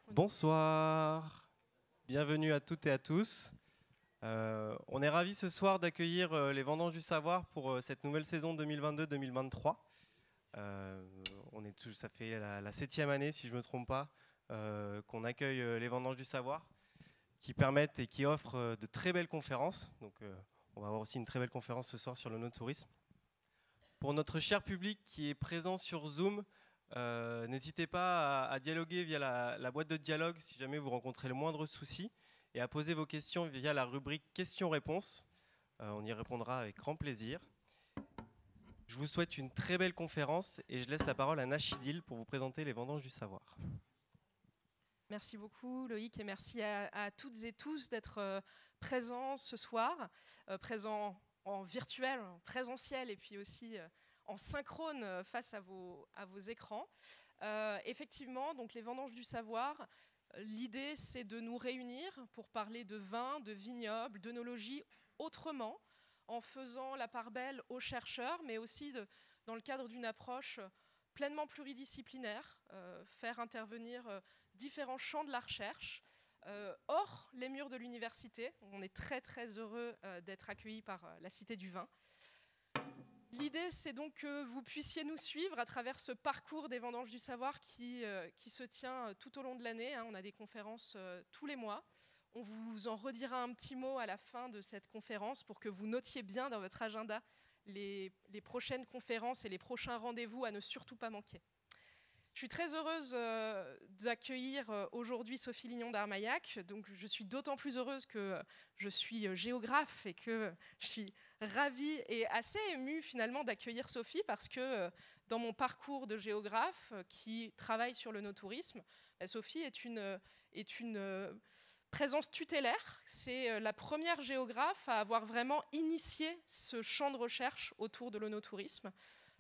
Bonsoir, bienvenue à toutes et à tous. On est ravis ce soir d'accueillir les Vendanges du Savoir pour cette nouvelle saison 2022-2023. Ça fait la 7e année, si je ne me trompe pas, qu'on accueille les Vendanges du Savoir, qui permettent et qui offrent de très belles conférences. Donc, on va avoir aussi une très belle conférence ce soir sur le no-tourisme. Pour notre cher public qui est présent sur Zoom, n'hésitez pas à dialoguer via la boîte de dialogue si jamais vous rencontrez le moindre souci et à poser vos questions via la rubrique questions-réponses. On y répondra avec grand plaisir. Je vous souhaite une très belle conférence et je laisse la parole à Nachidil pour vous présenter les Vendanges du Savoir. Merci beaucoup Loïc et merci à toutes et tous d'être présents ce soir, présents en virtuel, en présentiel et puis aussi en synchrone face à vos écrans. Effectivement, donc les Vendanges du Savoir, l'idée c'est de nous réunir pour parler de vin, de vignoble, d'œnologie autrement, en faisant la part belle aux chercheurs, mais aussi dans le cadre d'une approche pleinement pluridisciplinaire, faire intervenir différents champs de la recherche, hors les murs de l'université. On est très très heureux d'être accueillis par la Cité du Vin. L'idée, c'est donc que vous puissiez nous suivre à travers ce parcours des Vendanges du Savoir qui se tient tout au long de l'année. On a des conférences tous les mois. On vous en redira un petit mot à la fin de cette conférence pour que vous notiez bien dans votre agenda les prochaines conférences et les prochains rendez-vous à ne surtout pas manquer. Je suis très heureuse d'accueillir aujourd'hui Sophie Lignon d'Armaillac. Donc, je suis d'autant plus heureuse que je suis géographe et que je suis ravie et assez émue finalement d'accueillir Sophie parce que dans mon parcours de géographe qui travaille sur le no-tourisme, Sophie est une présence tutélaire. C'est la première géographe à avoir vraiment initié ce champ de recherche autour de l'œnotourisme.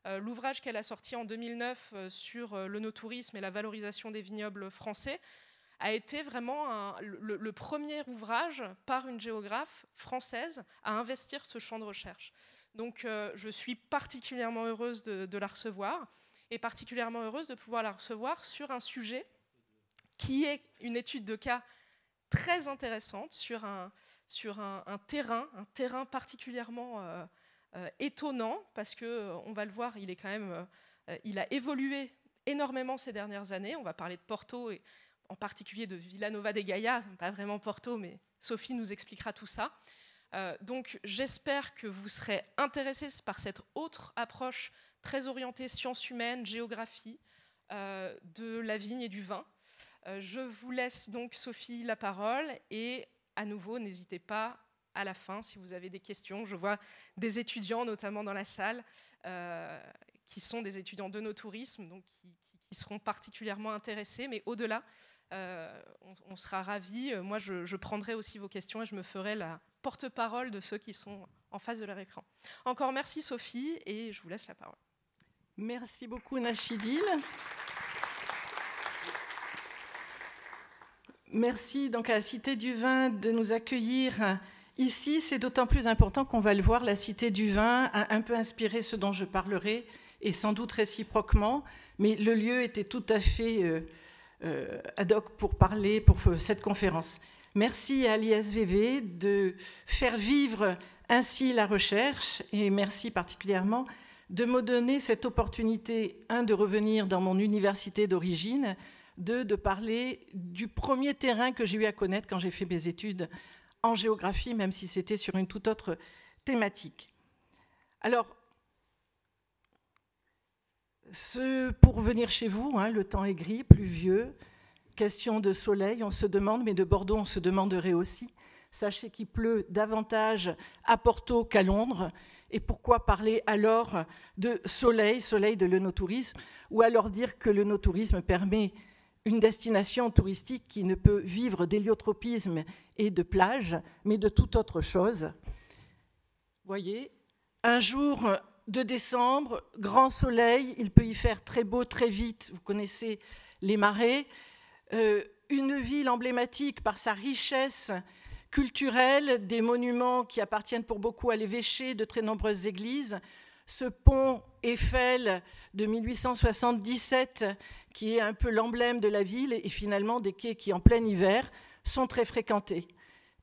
L'ouvrage qu'elle a sorti en 2009 sur l'œnotourisme et la valorisation des vignobles français a été vraiment le premier ouvrage par une géographe française à investir ce champ de recherche. Donc je suis particulièrement heureuse de la recevoir et particulièrement heureuse de pouvoir la recevoir sur un sujet qui est une étude de cas très intéressante sur un terrain particulièrement étonnant parce qu'on va le voir, il a évolué énormément ces dernières années. On va parler de Porto et en particulier de Villanova de Gaia, pas vraiment Porto, mais Sophie nous expliquera tout ça. Donc j'espère que vous serez intéressés par cette autre approche très orientée sciences humaines, géographie, de la vigne et du vin. Je vous laisse donc Sophie la parole et à nouveau n'hésitez pas à la fin, si vous avez des questions. Je vois des étudiants, notamment dans la salle, qui sont des étudiants de no-tourisme, donc qui seront particulièrement intéressés. Mais au-delà, on sera ravis. Moi, je prendrai aussi vos questions et je me ferai la porte-parole de ceux qui sont en face de leur écran. Encore merci, Sophie, et je vous laisse la parole. Merci beaucoup, Nachidil. Merci donc à la Cité du Vin de nous accueillir. Ici, c'est d'autant plus important qu'on va le voir, la Cité du Vin a un peu inspiré ce dont je parlerai, et sans doute réciproquement, mais le lieu était tout à fait ad hoc pour parler pour cette conférence. Merci à l'ISVV de faire vivre ainsi la recherche, et merci particulièrement de me donner cette opportunité, de revenir dans mon université d'origine, de parler du premier terrain que j'ai eu à connaître quand j'ai fait mes études en géographie, même si c'était sur une toute autre thématique. Alors, pour venir chez vous, le temps est gris, pluvieux, question de soleil, on se demande, mais de Bordeaux, on se demanderait aussi. Sachez qu'il pleut davantage à Porto qu'à Londres. Et pourquoi parler alors de soleil de l'œnotourisme, ou alors dire que l'œnotourisme permet une destination touristique qui ne peut vivre d'héliotropisme et de plage, mais de toute autre chose. Voyez, un jour de décembre, grand soleil, il peut y faire très beau très vite, vous connaissez les marais, une ville emblématique par sa richesse culturelle, des monuments qui appartiennent pour beaucoup à l'évêché, de très nombreuses églises, ce pont Eiffel de 1877, qui est un peu l'emblème de la ville, et finalement des quais qui, en plein hiver, sont très fréquentés.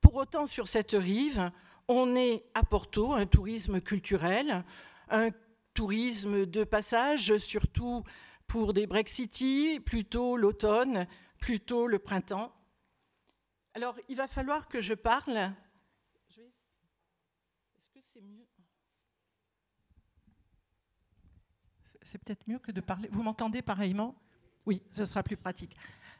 Pour autant, sur cette rive, on est à Porto, un tourisme culturel, un tourisme de passage, surtout pour des Brexity, plutôt l'automne, plutôt le printemps. Alors, il va falloir que je parle. Est-ce que c'est mieux ? C'est peut-être mieux que de parler. Vous m'entendez pareillement ? Oui, ce sera plus pratique.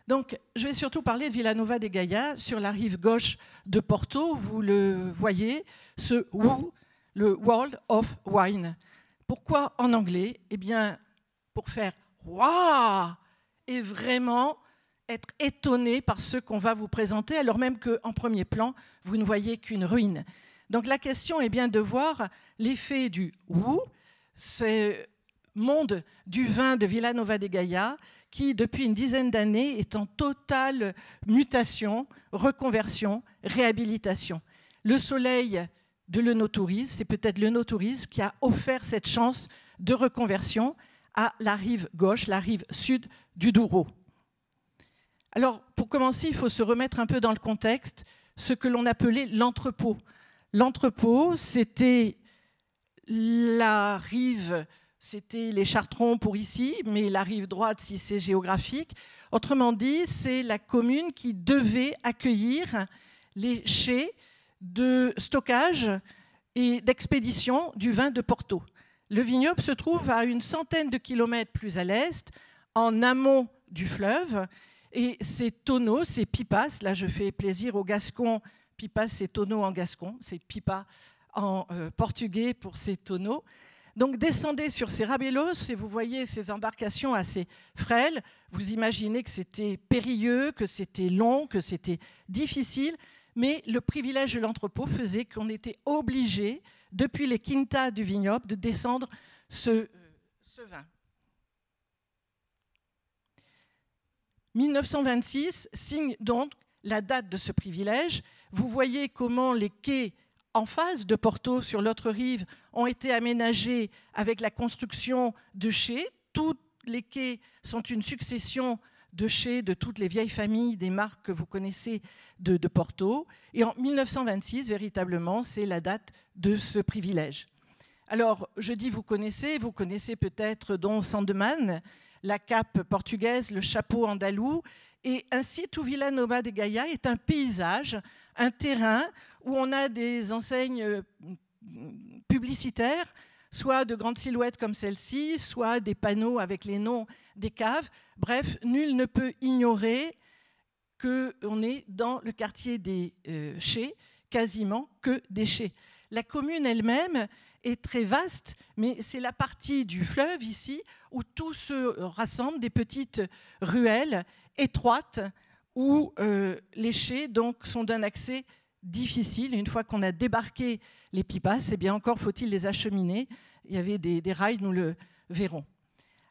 Donc, je vais surtout parler de Vila Nova de Gaia, sur la rive gauche de Porto. Vous le voyez, ce WOW, le World of Wine. Pourquoi en anglais ? Eh bien, pour faire « waouh » et vraiment être étonné par ce qu'on va vous présenter, alors même qu'en premier plan, vous ne voyez qu'une ruine. Donc, la question est bien de voir l'effet du « WOW », ce monde du vin de Vila Nova de Gaia, qui, depuis une dizaine d'années, est en totale mutation, reconversion, réhabilitation. Le soleil de l'œnotourisme, c'est peut-être l'œnotourisme qui a offert cette chance de reconversion à la rive gauche, la rive sud du Douro. Alors, pour commencer, il faut se remettre un peu dans le contexte, ce que l'on appelait l'entrepôt. L'entrepôt, c'était la rive... C'était les Chartrons pour ici, mais la rive droite, si c'est géographique. Autrement dit, c'est la commune qui devait accueillir les chais de stockage et d'expédition du vin de Porto. Le vignoble se trouve à une centaine de kilomètres plus à l'est, en amont du fleuve. Et ces tonneaux, ces pipas, là je fais plaisir aux Gascons, pipas c'est tonneau en gascon, c'est pipa en portugais pour ces tonneaux. Donc descendez sur ces rabelos et vous voyez ces embarcations assez frêles. Vous imaginez que c'était périlleux, que c'était long, que c'était difficile, mais le privilège de l'entrepôt faisait qu'on était obligé, depuis les quintas du vignoble, de descendre ce vin. 1926 signe donc la date de ce privilège. Vous voyez comment les quais en face de Porto, sur l'autre rive, ont été aménagés avec la construction de chais. Tous les quais sont une succession de chais de toutes les vieilles familles des marques que vous connaissez de Porto. Et en 1926, véritablement, c'est la date de ce privilège. Alors, je dis vous connaissez peut-être Dom Sandeman, la cape portugaise, le chapeau andalou. Et ainsi, tout Vila Nova de Gaia est un paysage, un terrain où on a des enseignes publicitaires, soit de grandes silhouettes comme celle-ci, soit des panneaux avec les noms des caves. Bref, nul ne peut ignorer qu'on est dans le quartier des chais, quasiment que des chais. La commune elle-même est très vaste, mais c'est la partie du fleuve ici où tout se rassemble, des petites ruelles étroites où les chais donc, sont d'un accès difficile. Une fois qu'on a débarqué les pipas, eh bien encore faut-il les acheminer. Il y avait des rails, nous le verrons.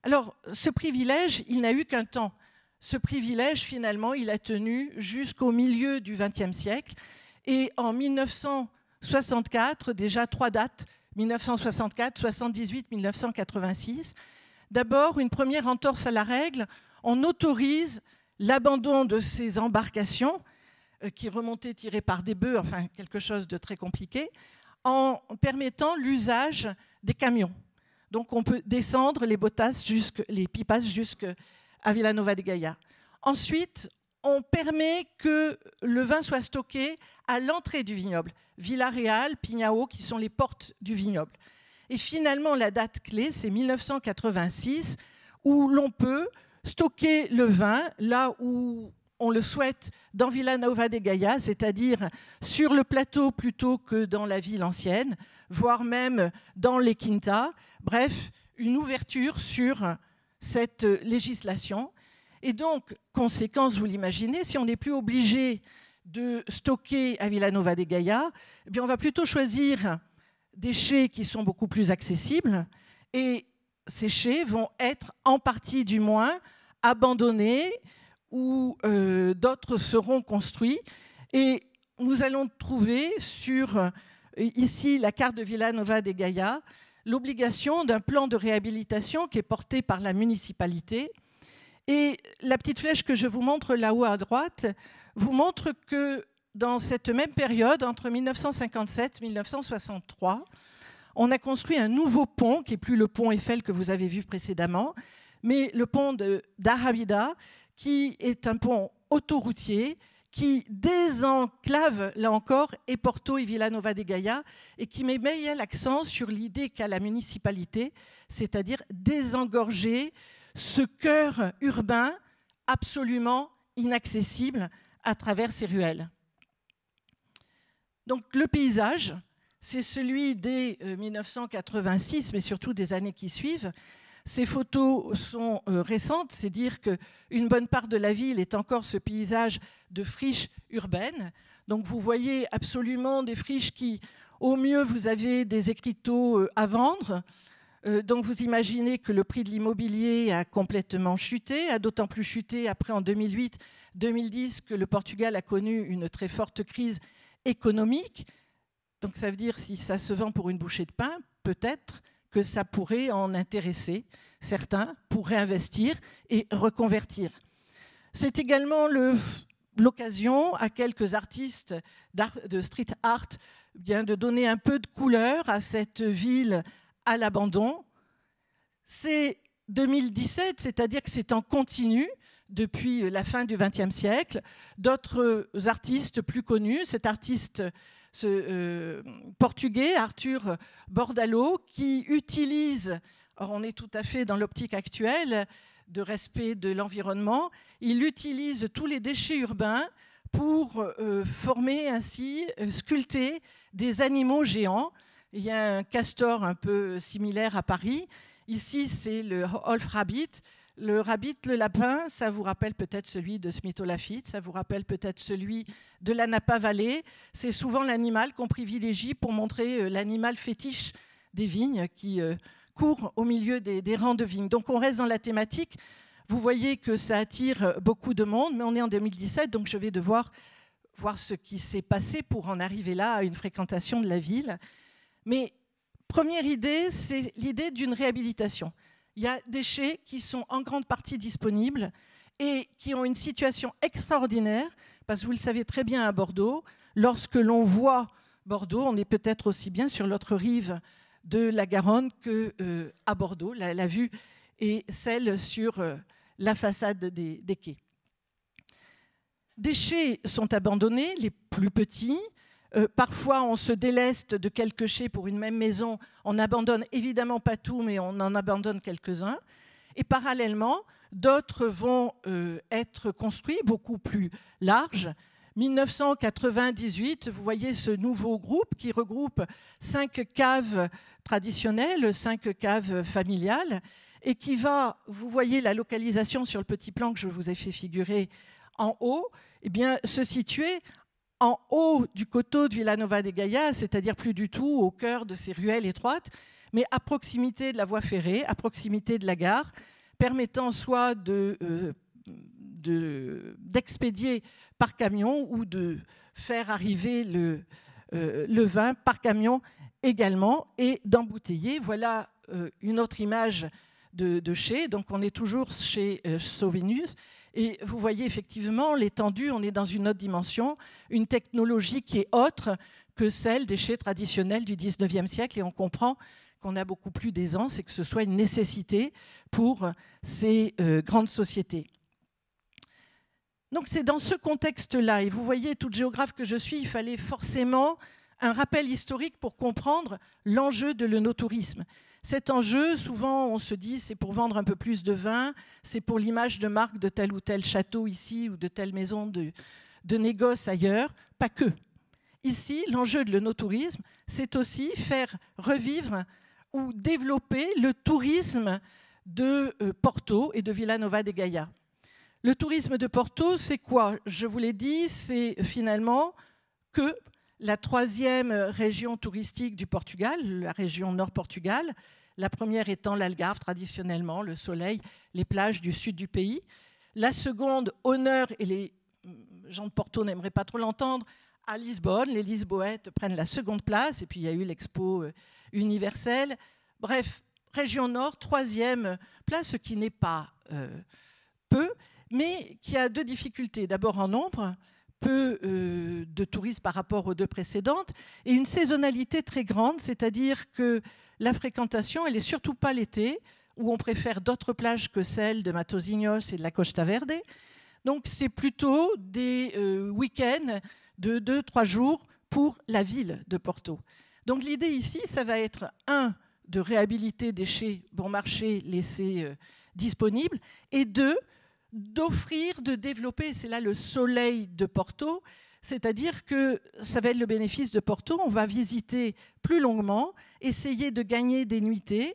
Alors, ce privilège, il n'a eu qu'un temps. Ce privilège, finalement, il a tenu jusqu'au milieu du XXe siècle. Et en 1964, déjà 3 dates, 1964, 78, 1986. D'abord, une première entorse à la règle. On autorise l'abandon de ces embarcations qui remontaient tirées par des bœufs, enfin quelque chose de très compliqué, en permettant l'usage des camions. Donc on peut descendre les les pipas jusqu'à Vila Nova de Gaia. Ensuite, on permet que le vin soit stocké à l'entrée du vignoble. Vila Real, Pinhao, qui sont les portes du vignoble. Et finalement, la date clé, c'est 1986, où l'on peut stocker le vin là où on le souhaite dans Vila Nova de Gaia, c'est-à-dire sur le plateau plutôt que dans la ville ancienne, voire même dans les quintas. Bref, une ouverture sur cette législation. Et donc, conséquence, vous l'imaginez, si on n'est plus obligé de stocker à Vila Nova de Gaia, eh bien on va plutôt choisir des chais qui sont beaucoup plus accessibles. Et ces chais vont être, en partie du moins, abandonnés ou d'autres seront construits. Et nous allons trouver sur, ici, la carte de Vila Nova de Gaia, l'obligation d'un plan de réhabilitation qui est porté par la municipalité. Et la petite flèche que je vous montre là-haut à droite vous montre que dans cette même période, entre 1957 et 1963, on a construit un nouveau pont, qui n'est plus le pont Eiffel que vous avez vu précédemment, mais le pont d'Arrábida, qui est un pont autoroutier qui désenclave, là encore, et Porto et Vilanova de Gaia, et qui met bien l'accent sur l'idée qu'a la municipalité, c'est-à-dire désengorger ce cœur urbain absolument inaccessible à travers ces ruelles. Donc le paysage, c'est celui dès 1986, mais surtout des années qui suivent. Ces photos sont récentes, c'est dire qu'une bonne part de la ville est encore ce paysage de friches urbaines. Donc vous voyez absolument des friches qui, au mieux, vous avez des écriteaux à vendre. Donc vous imaginez que le prix de l'immobilier a complètement chuté, a d'autant plus chuté après en 2008-2010 que le Portugal a connu une très forte crise économique. Donc ça veut dire si ça se vend pour une bouchée de pain, peut-être que ça pourrait en intéresser certains pour réinvestir et reconvertir. C'est également l'occasion à quelques artistes de street art bien de donner un peu de couleur à cette ville à l'abandon. C'est 2017, c'est-à-dire que c'est en continu depuis la fin du XXe siècle. D'autres artistes plus connus, cet artiste portugais, Arthur Bordalo, qui utilise, or on est tout à fait dans l'optique actuelle de respect de l'environnement, il utilise tous les déchets urbains pour former ainsi, sculpter des animaux géants. Il y a un castor un peu similaire à Paris. Ici, c'est le Wolf Rabbit. Le rabbit, le lapin, ça vous rappelle peut-être celui de Smith Lafitte, ça vous rappelle peut-être celui de la Napa Valley. C'est souvent l'animal qu'on privilégie pour montrer l'animal fétiche des vignes qui court au milieu des rangs de vignes. Donc on reste dans la thématique. Vous voyez que ça attire beaucoup de monde, mais on est en 2017, donc je vais devoir voir ce qui s'est passé pour en arriver là à une fréquentation de la ville. Mais première idée, c'est l'idée d'une réhabilitation. Il y a des déchets qui sont en grande partie disponibles et qui ont une situation extraordinaire, parce que vous le savez très bien à Bordeaux, lorsque l'on voit Bordeaux, on est peut-être aussi bien sur l'autre rive de la Garonne qu'à Bordeaux. La vue est celle sur la façade des quais. Déchets sont abandonnés, les plus petits. Parfois, on se déleste de quelques chais pour une même maison. On n'abandonne évidemment pas tout, mais on en abandonne quelques-uns. Et parallèlement, d'autres vont être construits beaucoup plus larges. 1998, vous voyez ce nouveau groupe qui regroupe 5 caves traditionnelles, 5 caves familiales, et qui va, vous voyez la localisation sur le petit plan que je vous ai fait figurer en haut, eh bien, se situer en haut du coteau de Vilanova de Gaia, c'est-à-dire plus du tout au cœur de ces ruelles étroites, mais à proximité de la voie ferrée, à proximité de la gare, permettant soit d'expédier par camion ou de faire arriver le vin par camion également et d'embouteiller. Voilà une autre image de chai. Donc on est toujours chez Sovinus. Et vous voyez effectivement l'étendue, on est dans une autre dimension, une technologie qui est autre que celle des chais traditionnels du 19e siècle. Et on comprend qu'on a beaucoup plus d'aisance et que ce soit une nécessité pour ces grandes sociétés. Donc c'est dans ce contexte-là, et vous voyez, toute géographe que je suis, il fallait forcément un rappel historique pour comprendre l'enjeu de l'œnotourisme. Cet enjeu, souvent on se dit c'est pour vendre un peu plus de vin, c'est pour l'image de marque de tel ou tel château ici ou de telle maison de négoce ailleurs, pas que. Ici, l'enjeu de l'œnotourisme, c'est aussi faire revivre ou développer le tourisme de Porto et de Vilanova de Gaia. Le tourisme de Porto, c'est quoi? Je vous l'ai dit, c'est finalement que la 3e région touristique du Portugal, la région Nord-Portugal, la première étant l'Algarve, traditionnellement, le soleil, les plages du sud du pays. La seconde, honneur, et les gens de Porto n'aimeraient pas trop l'entendre, à Lisbonne. Les Lisboètes prennent la seconde place, et puis il y a eu l'expo universelle. Bref, région nord, 3e place, ce qui n'est pas peu, mais qui a 2 difficultés. D'abord en nombre, peu de touristes par rapport aux 2 précédentes, et une saisonnalité très grande, c'est-à-dire que la fréquentation, elle n'est surtout pas l'été, où on préfère d'autres plages que celles de Matosinhos et de la Costa Verde. Donc c'est plutôt des week-ends de 2-3 jours pour la ville de Porto. Donc l'idée ici, ça va être, 1, de réhabiliter déchets bon marché laissés disponibles, et 2, d'offrir, de développer, c'est là le soleil de Porto, c'est-à-dire que ça va être le bénéfice de Porto, on va visiter plus longuement, essayer de gagner des nuitées,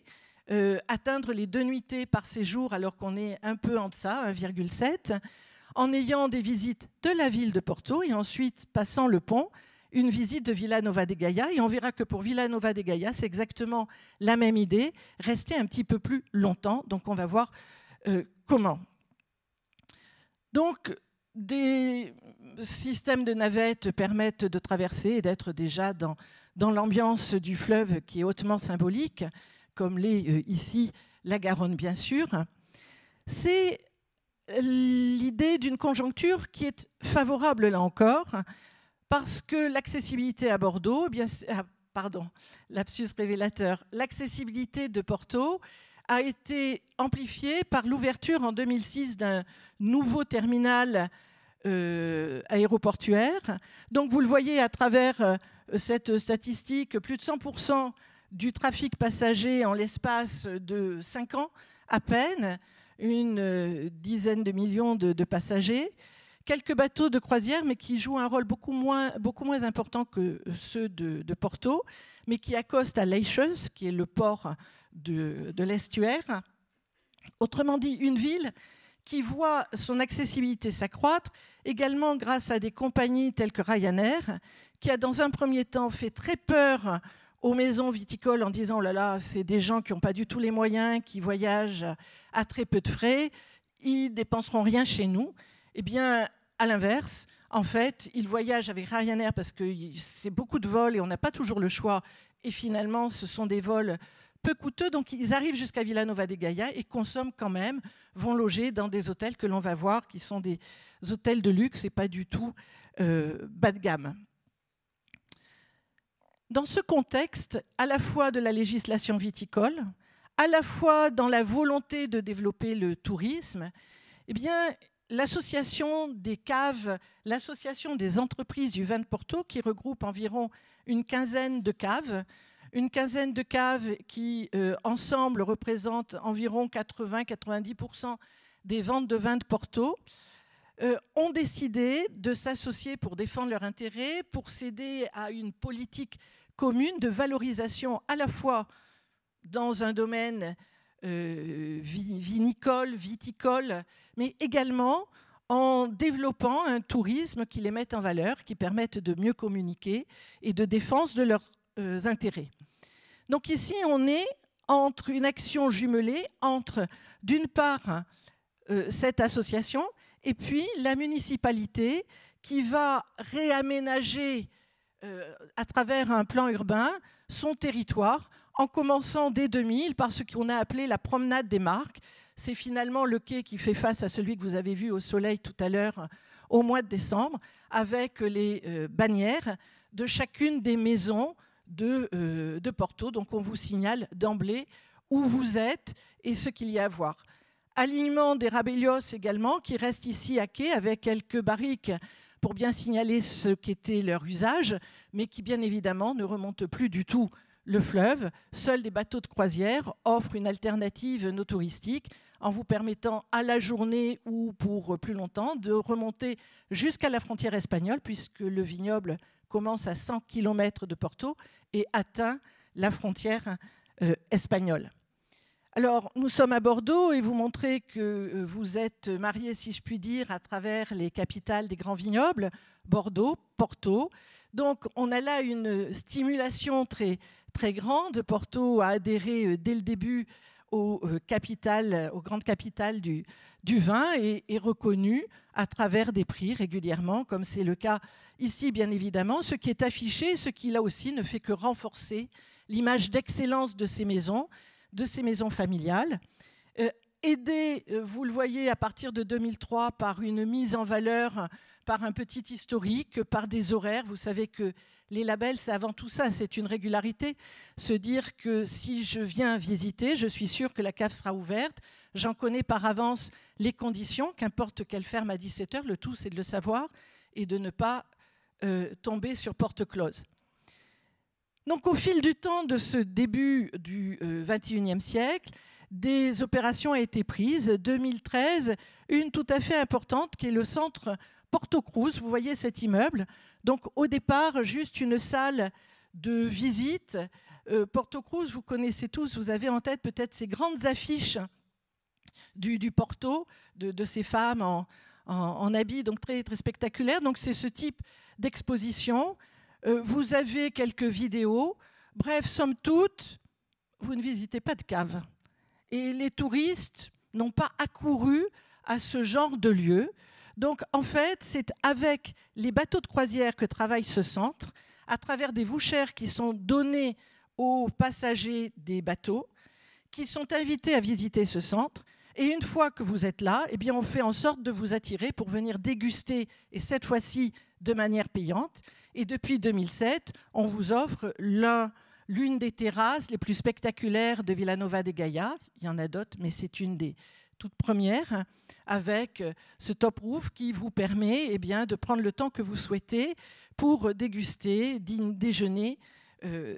atteindre les 2 nuitées par séjour alors qu'on est un peu en deçà, 1,7, en ayant des visites de la ville de Porto et ensuite passant le pont, une visite de Vila Nova de Gaia, et on verra que pour Vila Nova de Gaia, c'est exactement la même idée, rester un petit peu plus longtemps, donc on va voir comment. Donc, des systèmes de navettes permettent de traverser et d'être déjà dans l'ambiance du fleuve qui est hautement symbolique, comme l'est ici la Garonne, bien sûr. C'est l'idée d'une conjoncture qui est favorable, là encore, parce que l'accessibilité à Bordeaux, lapsus révélateur, l'accessibilité de Porto a été amplifiée par l'ouverture en 2006 d'un nouveau terminal aéroportuaire. Donc vous le voyez à travers cette statistique, plus de 100% du trafic passager en l'espace de 5 ans à peine, une dizaine de millions de passagers, quelques bateaux de croisière, mais qui jouent un rôle beaucoup moins important que ceux de Porto, mais qui accostent à Leixões, qui est le port de l'estuaire. Autrement dit, une ville qui voit son accessibilité s'accroître, également grâce à des compagnies telles que Ryanair, qui a dans un premier temps fait très peur aux maisons viticoles en disant « oh là là, c'est des gens qui n'ont pas du tout les moyens, qui voyagent à très peu de frais, ils ne dépenseront rien chez nous ». Eh bien, à l'inverse, en fait, ils voyagent avec Ryanair parce que c'est beaucoup de vols et on n'a pas toujours le choix. Et finalement, ce sont des vols peu coûteux. Donc, ils arrivent jusqu'à Vila Nova de Gaia et consomment quand même, vont loger dans des hôtels que l'on va voir, qui sont des hôtels de luxe et pas du tout bas de gamme. Dans ce contexte, à la fois de la législation viticole, à la fois dans la volonté de développer le tourisme, eh bien, l'association des caves, l'association des entreprises du vin de Porto, qui regroupe environ une quinzaine de caves qui, ensemble, représentent environ 80-90% des ventes de vin de Porto, ont décidé de s'associer pour défendre leurs intérêts, pour céder à une politique commune de valorisation à la fois dans un domaine vinicole, viticole, mais également en développant un tourisme qui les mette en valeur, qui permette de mieux communiquer et de défense de leurs intérêts. Donc ici, on est entre une action jumelée entre, d'une part, cette association et puis la municipalité qui va réaménager à travers un plan urbain son territoire, en commençant dès 2000 par ce qu'on a appelé la promenade des marques. C'est finalement le quai qui fait face à celui que vous avez vu au soleil tout à l'heure au mois de décembre, avec les bannières de chacune des maisons de Porto. Donc on vous signale d'emblée où vous êtes et ce qu'il y a à voir. Alignement des Rabellios également, qui reste ici à quai avec quelques barriques pour bien signaler ce qu'était leur usage, mais qui bien évidemment ne remontent plus du tout le fleuve. Seuls des bateaux de croisière offrent une alternative no touristique en vous permettant à la journée ou pour plus longtemps de remonter jusqu'à la frontière espagnole, puisque le vignoble commence à 100 km de Porto et atteint la frontière espagnole. Alors, nous sommes à Bordeaux et vous montrez que vous êtes mariés, si je puis dire, à travers les capitales des grands vignobles, Bordeaux, Porto. Donc, on a là une stimulation très, très grande. Porto a adhéré dès le début aux grandes capitales du vin et est reconnu à travers des prix régulièrement, comme c'est le cas ici, bien évidemment. Ce qui est affiché, ce qui, là aussi, ne fait que renforcer l'image d'excellence de ces maisons familiales. Aidé, vous le voyez, à partir de 2003, par une mise en valeur, par un petit historique, par des horaires. Vous savez que les labels, c'est avant tout ça, c'est une régularité. Se dire que si je viens visiter, je suis sûre que la cave sera ouverte. J'en connais par avance les conditions, qu'importe qu'elle ferme à 17h, le tout c'est de le savoir et de ne pas tomber sur porte close. Donc au fil du temps de ce début du XXIe siècle, des opérations ont été prises. 2013, une tout à fait importante qui est le centre Porto Cruz. Vous voyez cet immeuble. Donc au départ, juste une salle de visite. Porto Cruz, vous connaissez tous, vous avez en tête peut-être ces grandes affiches du Porto, de ces femmes en habits donc très, très spectaculaires. Donc c'est ce type d'exposition. Vous avez quelques vidéos. Bref, somme toute, vous ne visitez pas de cave. Et les touristes n'ont pas accouru à ce genre de lieu. Donc, en fait, c'est avec les bateaux de croisière que travaille ce centre, à travers des vouchers qui sont donnés aux passagers des bateaux, qui sont invités à visiter ce centre. Et une fois que vous êtes là, eh bien, on fait en sorte de vous attirer pour venir déguster, et cette fois-ci de manière payante. Et depuis 2007, on vous offre l'une des terrasses les plus spectaculaires de Villanova de Gaia. Il y en a d'autres, mais c'est une des toutes premières, avec ce top roof qui vous permet eh bien, de prendre le temps que vous souhaitez pour déguster, déjeuner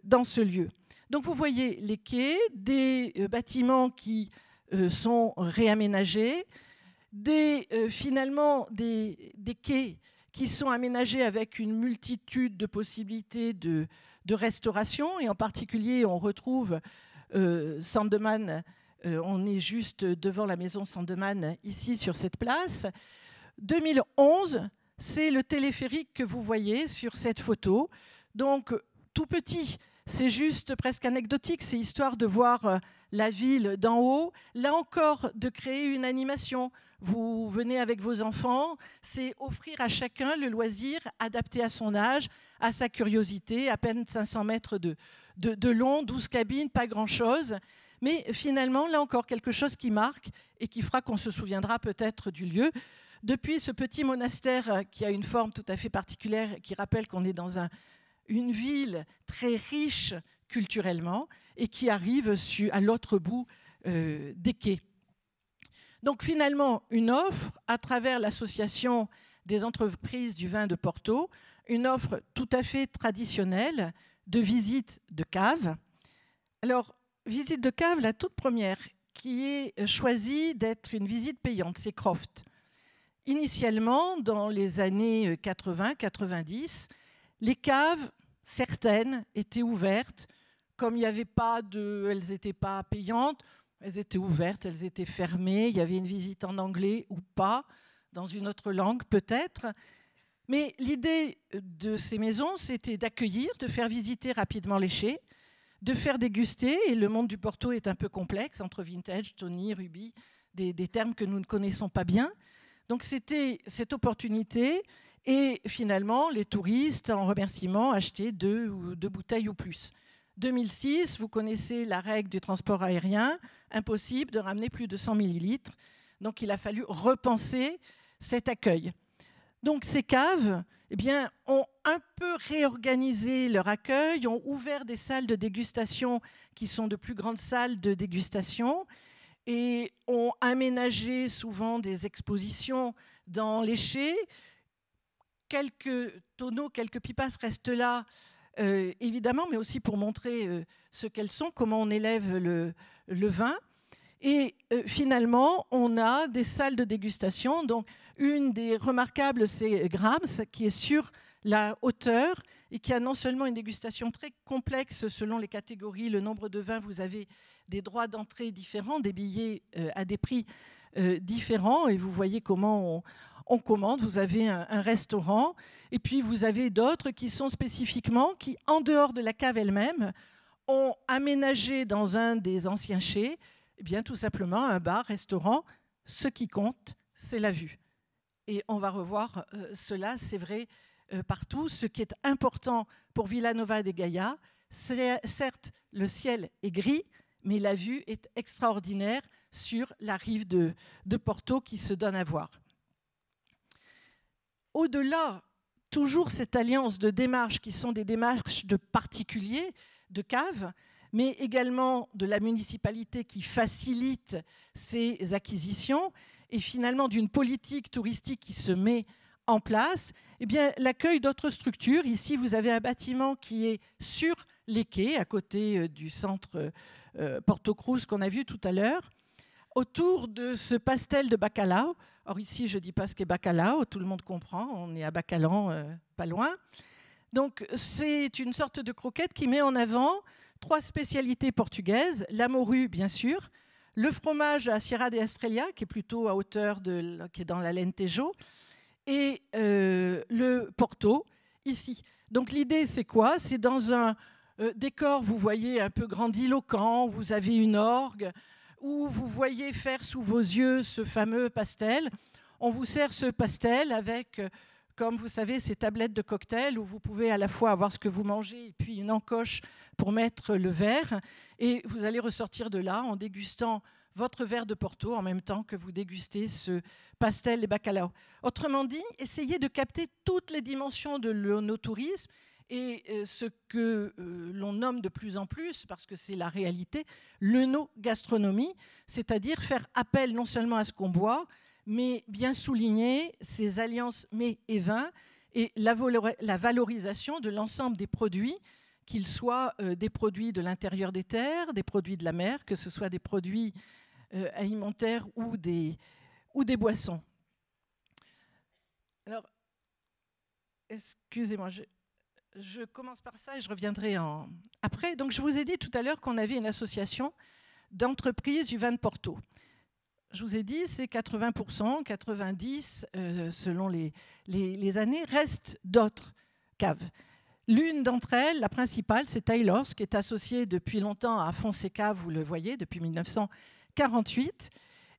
dans ce lieu. Donc vous voyez les quais, des bâtiments qui sont réaménagés, finalement des quais qui sont aménagés avec une multitude de possibilités de restauration, et en particulier on retrouve Sandeman, on est juste devant la maison Sandeman ici sur cette place. 2011, c'est le téléphérique que vous voyez sur cette photo, donc tout petit, c'est juste presque anecdotique, c'est histoire de voir la ville d'en haut, là encore de créer une animation. Vous venez avec vos enfants, c'est offrir à chacun le loisir adapté à son âge, à sa curiosité, à peine 500 mètres de long, 12 cabines, pas grand-chose. Mais finalement, là encore, quelque chose qui marque et qui fera qu'on se souviendra peut-être du lieu. Depuis ce petit monastère qui a une forme tout à fait particulière, qui rappelle qu'on est dans une ville très riche culturellement et qui arrive à l'autre bout des quais. Donc finalement, une offre à travers l'association des entreprises du vin de Porto, une offre tout à fait traditionnelle de visite de cave. Alors, visite de cave, la toute première, qui est choisie d'être une visite payante, c'est Croft. Initialement, dans les années 80-90, les caves, certaines, étaient ouvertes. Comme il n'y avait pas elles n'étaient pas payantes, elles étaient ouvertes, elles étaient fermées. Il y avait une visite en anglais ou pas, dans une autre langue peut-être. Mais l'idée de ces maisons, c'était d'accueillir, de faire visiter rapidement les chais, de faire déguster. Et le monde du Porto est un peu complexe, entre vintage, Tony, Ruby, des termes que nous ne connaissons pas bien. Donc c'était cette opportunité. Et finalement, les touristes, en remerciement, achetaient deux bouteilles ou plus. 2006, vous connaissez la règle du transport aérien, impossible de ramener plus de 100 millilitres. Donc il a fallu repenser cet accueil. Donc ces caves eh bien, ont un peu réorganisé leur accueil, ont ouvert des salles de dégustation qui sont de plus grandes salles de dégustation et ont aménagé souvent des expositions dans les chais. Quelques tonneaux, quelques pipas restent là, évidemment, mais aussi pour montrer ce qu'elles sont, comment on élève le vin. Et finalement, on a des salles de dégustation. Donc, une des remarquables, c'est Grams, qui est sur la hauteur et qui a non seulement une dégustation très complexe selon les catégories, le nombre de vins, vous avez des droits d'entrée différents, des billets à des prix différents, et vous voyez comment on commande. Vous avez un restaurant, et puis vous avez d'autres qui sont spécifiquement, qui, en dehors de la cave elle-même, ont aménagé dans un des anciens chais Eh bien, tout simplement, un bar, restaurant, ce qui compte, c'est la vue. Et on va revoir cela, c'est vrai, partout. Ce qui est important pour Vilanova de Gaia, c'est certes, le ciel est gris, mais la vue est extraordinaire sur la rive de Porto qui se donne à voir. Au-delà, toujours cette alliance de démarches qui sont des démarches de particuliers, de caves, mais également de la municipalité qui facilite ces acquisitions et finalement d'une politique touristique qui se met en place, eh bien, l'accueil d'autres structures. Ici, vous avez un bâtiment qui est sur les quais, à côté du centre Porto Cruz qu'on a vu tout à l'heure, autour de ce pastel de bacalao. Or ici, je ne dis pas ce qu'est bacalao, tout le monde comprend, on est à Bacalan, pas loin. Donc, c'est une sorte de croquette qui met en avant 3 spécialités portugaises, la morue, bien sûr, le fromage à Sierra de Estrella, qui est plutôt à hauteur qui est dans l'Alentejo, et le Porto, ici. Donc, l'idée, c'est quoi? C'est dans un décor, vous voyez, un peu grandiloquent, vous avez une orgue, où vous voyez faire sous vos yeux ce fameux pastel. On vous sert ce pastel avec, comme vous savez, ces tablettes de cocktail où vous pouvez à la fois avoir ce que vous mangez et puis une encoche pour mettre le verre. Et vous allez ressortir de là en dégustant votre verre de Porto en même temps que vous dégustez ce pastel de bacalao. Autrement dit, essayez de capter toutes les dimensions de l'onotourisme et ce que l'on nomme de plus en plus, parce que c'est la réalité, l'œnogastronomie, c'est-à-dire faire appel non seulement à ce qu'on boit, mais bien souligner ces alliances mets et vins et la valorisation de l'ensemble des produits, qu'ils soient des produits de l'intérieur des terres, des produits de la mer, que ce soit des produits alimentaires ou des boissons. Alors, excusez-moi, je commence par ça et je reviendrai après. Donc, je vous ai dit tout à l'heure qu'on avait une association d'entreprises du vin de Porto. Je vous ai dit, c'est 80%, 90% selon les années, restent d'autres caves. L'une d'entre elles, la principale, c'est Taylor's, qui est associée depuis longtemps à Fonseca, vous le voyez, depuis 1948,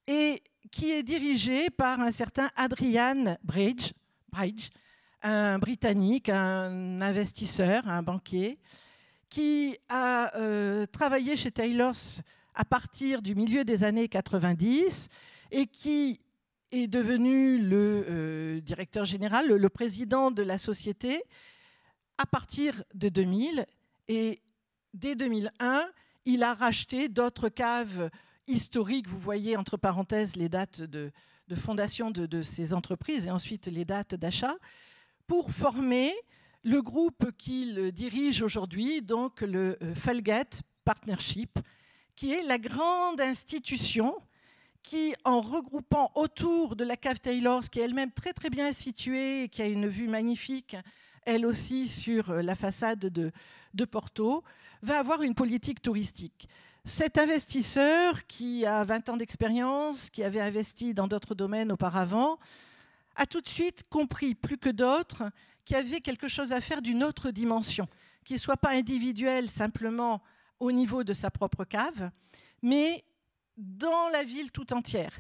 et qui est dirigée par un certain Adrian Bridge, un Britannique, un investisseur, un banquier, qui a travaillé chez Taylor's à partir du milieu des années 90 et qui est devenu le directeur général, le président de la société à partir de 2000. Et dès 2001, il a racheté d'autres caves historiques. Vous voyez entre parenthèses les dates de fondation de ces entreprises et ensuite les dates d'achat, pour former le groupe qu'il dirige aujourd'hui, donc le Felgate Partnership, qui est la grande institution qui, en regroupant autour de la cave Taylor's, qui est elle-même très très bien située et qui a une vue magnifique, elle aussi sur la façade de Porto, va avoir une politique touristique. Cet investisseur, qui a 20 ans d'expérience, qui avait investi dans d'autres domaines auparavant, a tout de suite compris, plus que d'autres, qu'il y avait quelque chose à faire d'une autre dimension, qui ne soit pas individuel simplement au niveau de sa propre cave, mais dans la ville tout entière.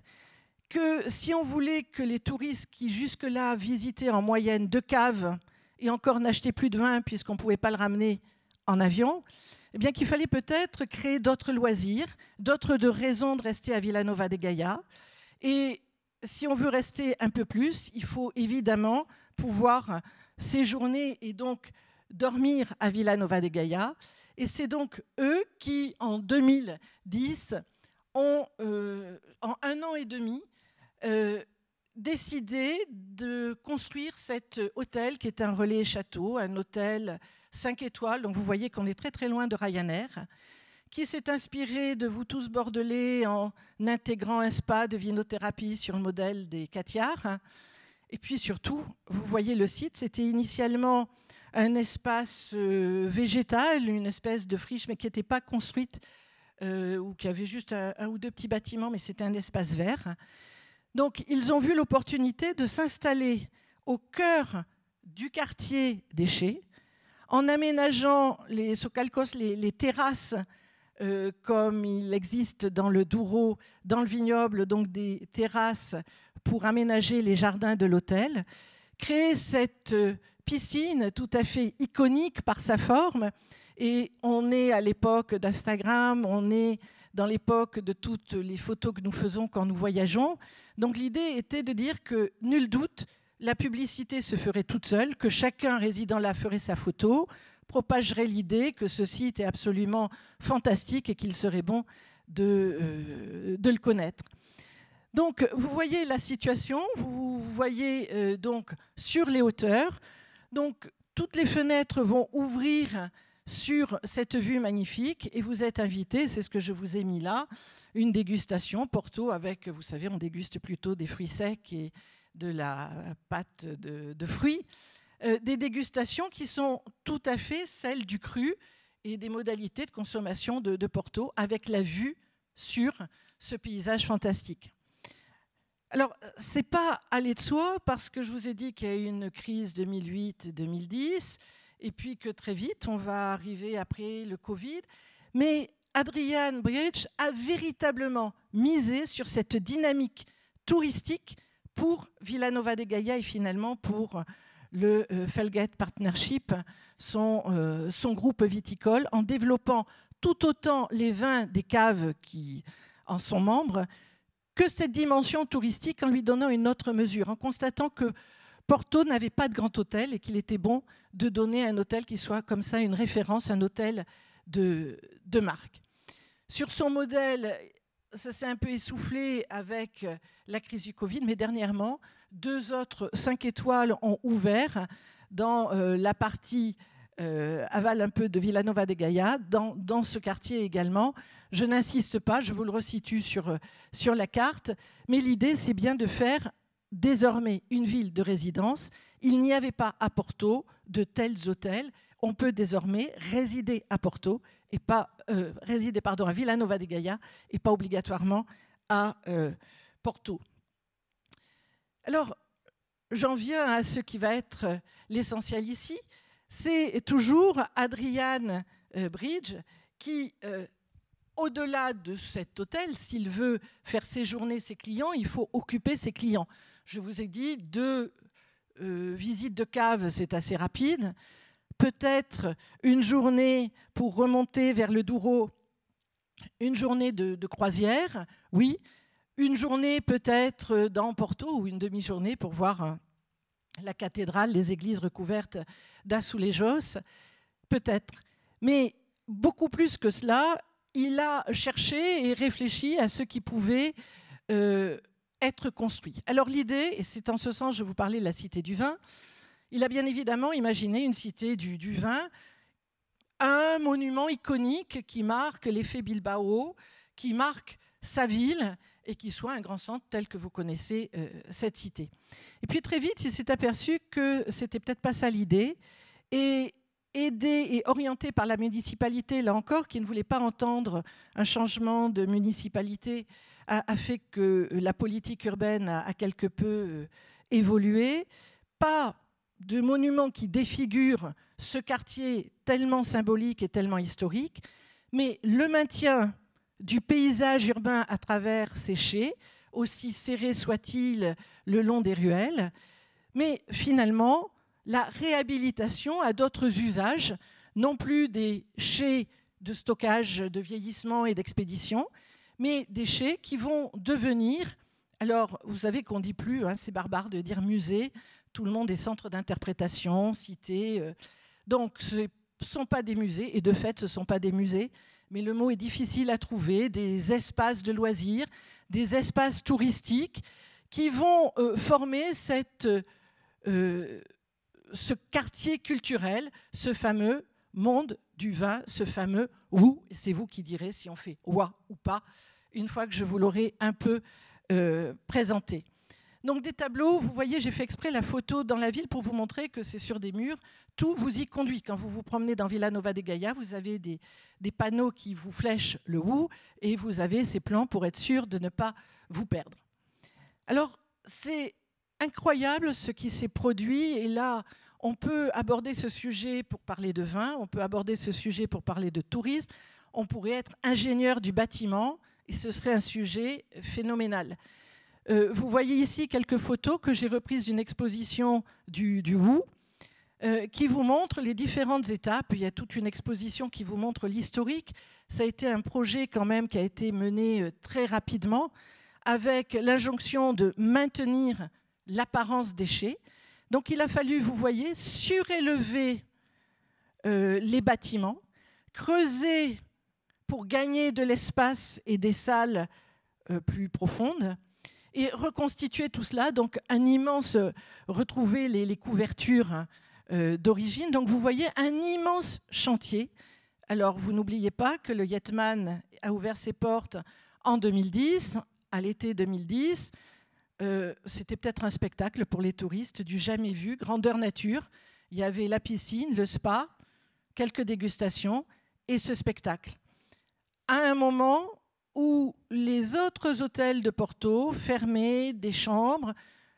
Que si on voulait que les touristes qui jusque-là visitaient en moyenne 2 caves et encore n'achetaient plus de vin puisqu'on ne pouvait pas le ramener en avion, eh bien qu'il fallait peut-être créer d'autres loisirs, d'autres raisons de rester à Vilanova de Gaia. Et si on veut rester un peu plus, il faut évidemment pouvoir séjourner et donc dormir à Vilanova de Gaia. Et c'est donc eux qui, en 2010, ont, en 1 an et demi, décidé de construire cet hôtel qui est un relais château, un hôtel 5 étoiles. Donc vous voyez qu'on est très très loin de Ryanair, qui s'est inspiré de vous tous bordelais en intégrant un spa de vinothérapie sur le modèle des Cathars. Et puis surtout, vous voyez le site, c'était initialement un espace végétal, une espèce de friche, mais qui n'était pas construite, ou qui avait juste un ou 2 petits bâtiments, mais c'était un espace vert. Donc ils ont vu l'opportunité de s'installer au cœur du quartier des Chais, en aménageant les socalcos, les terrasses comme il existe dans le Douro, dans le vignoble, donc des terrasses pour aménager les jardins de l'hôtel. Créer cette piscine tout à fait iconique par sa forme. Et on est à l'époque d'Instagram, on est dans l'époque de toutes les photos que nous faisons quand nous voyageons. Donc l'idée était de dire que, nul doute, la publicité se ferait toute seule, que chacun résidant là ferait sa photo, propagerait l'idée que ce site est absolument fantastique et qu'il serait bon de le connaître. Donc vous voyez la situation, vous voyez donc sur les hauteurs. Donc toutes les fenêtres vont ouvrir sur cette vue magnifique et vous êtes invités, c'est ce que je vous ai mis là, une dégustation Porto avec, vous savez, on déguste plutôt des fruits secs et de la pâte de fruits. Des dégustations qui sont tout à fait celles du cru et des modalités de consommation de Porto avec la vue sur ce paysage fantastique. Alors, ce n'est pas aller de soi parce que je vous ai dit qu'il y a eu une crise 2008-2010 et puis que très vite, on va arriver après le Covid. Mais Adrian Bridge a véritablement misé sur cette dynamique touristique pour Vila Nova de Gaia et finalement pour le Felgate Partnership, son groupe viticole, en développant tout autant les vins des caves qui en sont membres que cette dimension touristique en lui donnant une autre mesure, en constatant que Porto n'avait pas de grand hôtel et qu'il était bon de donner un hôtel qui soit comme ça une référence, un hôtel de marque. Sur son modèle, ça s'est un peu essoufflé avec la crise du Covid, mais dernièrement, 2 autres 5 étoiles ont ouvert dans la partie aval un peu de Vila Nova de Gaia, dans ce quartier également. Je n'insiste pas, je vous le resitue sur la carte, mais l'idée, c'est bien de faire désormais une ville de résidence. Il n'y avait pas à Porto de tels hôtels. On peut désormais résider à Porto et pas à Vila Nova de Gaia et pas obligatoirement à Porto. Alors, j'en viens à ce qui va être l'essentiel ici. C'est toujours Adrian Bridge qui, au-delà de cet hôtel, s'il veut faire séjourner ses clients, il faut occuper ses clients. Je vous ai dit, 2 visites de cave, c'est assez rapide. Peut-être une journée pour remonter vers le Douro, une journée de croisière, oui. Une journée peut-être dans Porto ou une demi-journée pour voir la cathédrale, les églises recouvertes d'azulejos, peut-être. Mais beaucoup plus que cela, il a cherché et réfléchi à ce qui pouvait être construit. Alors l'idée, et c'est en ce sens que je vous parlais de la Cité du Vin, il a bien évidemment imaginé une cité du vin, un monument iconique qui marque l'effet Bilbao, qui marque sa ville et qui soit un grand centre tel que vous connaissez cette cité. Et puis très vite, il s'est aperçu que c'était peut-être pas ça l'idée, et aidé et orienté par la municipalité, là encore, qui ne voulait pas entendre un changement de municipalité, a fait que la politique urbaine a quelque peu évolué. Pas de monument qui défigure ce quartier tellement symbolique et tellement historique, mais le maintien du paysage urbain à travers ces chais, aussi serrés soient-ils le long des ruelles, mais finalement la réhabilitation à d'autres usages, non plus des chais de stockage, de vieillissement et d'expédition, mais des chais qui vont devenir, alors vous savez qu'on ne dit plus, c'est barbare de dire musée, tout le monde est centre d'interprétation, cité, donc ce ne sont pas des musées, et de fait ce ne sont pas des musées, mais le mot est difficile à trouver, des espaces de loisirs, des espaces touristiques qui vont former ce quartier culturel, ce fameux monde du vin, ce fameux « wou », c'est vous qui direz si on fait « wa » ou pas, une fois que je vous l'aurai un peu présenté. Donc des tableaux, vous voyez, j'ai fait exprès la photo dans la ville pour vous montrer que c'est sur des murs. Tout vous y conduit. Quand vous vous promenez dans Vila Nova de Gaia, vous avez des panneaux qui vous flèchent le wou et vous avez ces plans pour être sûr de ne pas vous perdre. Alors, c'est incroyable ce qui s'est produit. Et là, on peut aborder ce sujet pour parler de vin, on peut aborder ce sujet pour parler de tourisme, on pourrait être ingénieur du bâtiment et ce serait un sujet phénoménal. Vous voyez ici quelques photos que j'ai reprises d'une exposition du WU qui vous montre les différentes étapes. Il y a toute une exposition qui vous montre l'historique. Ça a été un projet quand même qui a été mené très rapidement avec l'injonction de maintenir l'apparence déchets. Donc il a fallu, vous voyez, surélever les bâtiments, creuser pour gagner de l'espace et des salles plus profondes et reconstituer tout cela. Donc un immense, retrouver les couvertures d'origine. Donc vous voyez un immense chantier. Alors vous n'oubliez pas que le Yetman a ouvert ses portes en 2010, à l'été 2010. C'était peut-être un spectacle pour les touristes du jamais vu, grandeur nature. Il y avait la piscine, le spa, quelques dégustations et ce spectacle. À un moment où les autres hôtels de Porto fermaient, des chambres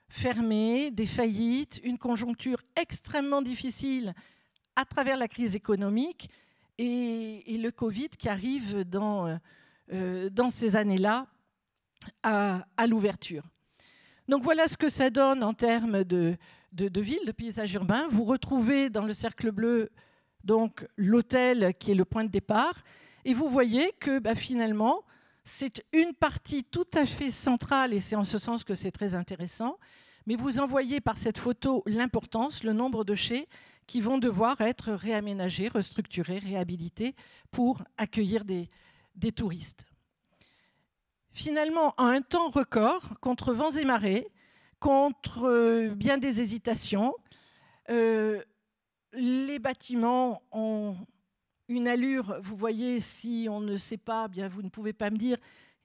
fermées, des faillites, une conjoncture extrêmement difficile à travers la crise économique et le Covid qui arrive dans ces années-là à l'ouverture. Donc voilà ce que ça donne en termes de ville, de paysage urbain. Vous retrouvez dans le cercle bleu donc l'hôtel qui est le point de départ et vous voyez que finalement c'est une partie tout à fait centrale et c'est en ce sens que c'est très intéressant. Mais vous en voyez par cette photo l'importance, le nombre de chais qui vont devoir être réaménagés, restructurés, réhabilités pour accueillir des touristes. Finalement, en un temps record, contre vents et marées, contre bien des hésitations, les bâtiments ont une allure, vous voyez, si on ne sait pas, bien vous ne pouvez pas me dire,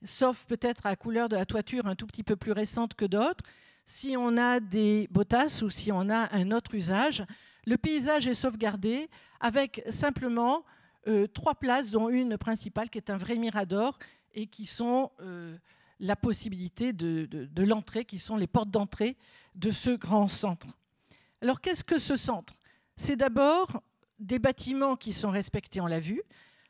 sauf peut-être à la couleur de la toiture un tout petit peu plus récente que d'autres, si on a des bottasses ou si on a un autre usage, le paysage est sauvegardé avec simplement 3 places, dont une principale qui est un vrai mirador et qui sont la possibilité de l'entrée, qui sont les portes d'entrée de ce grand centre. Alors qu'est-ce que ce centre? C'est d'abord des bâtiments qui sont respectés, on l'a vu.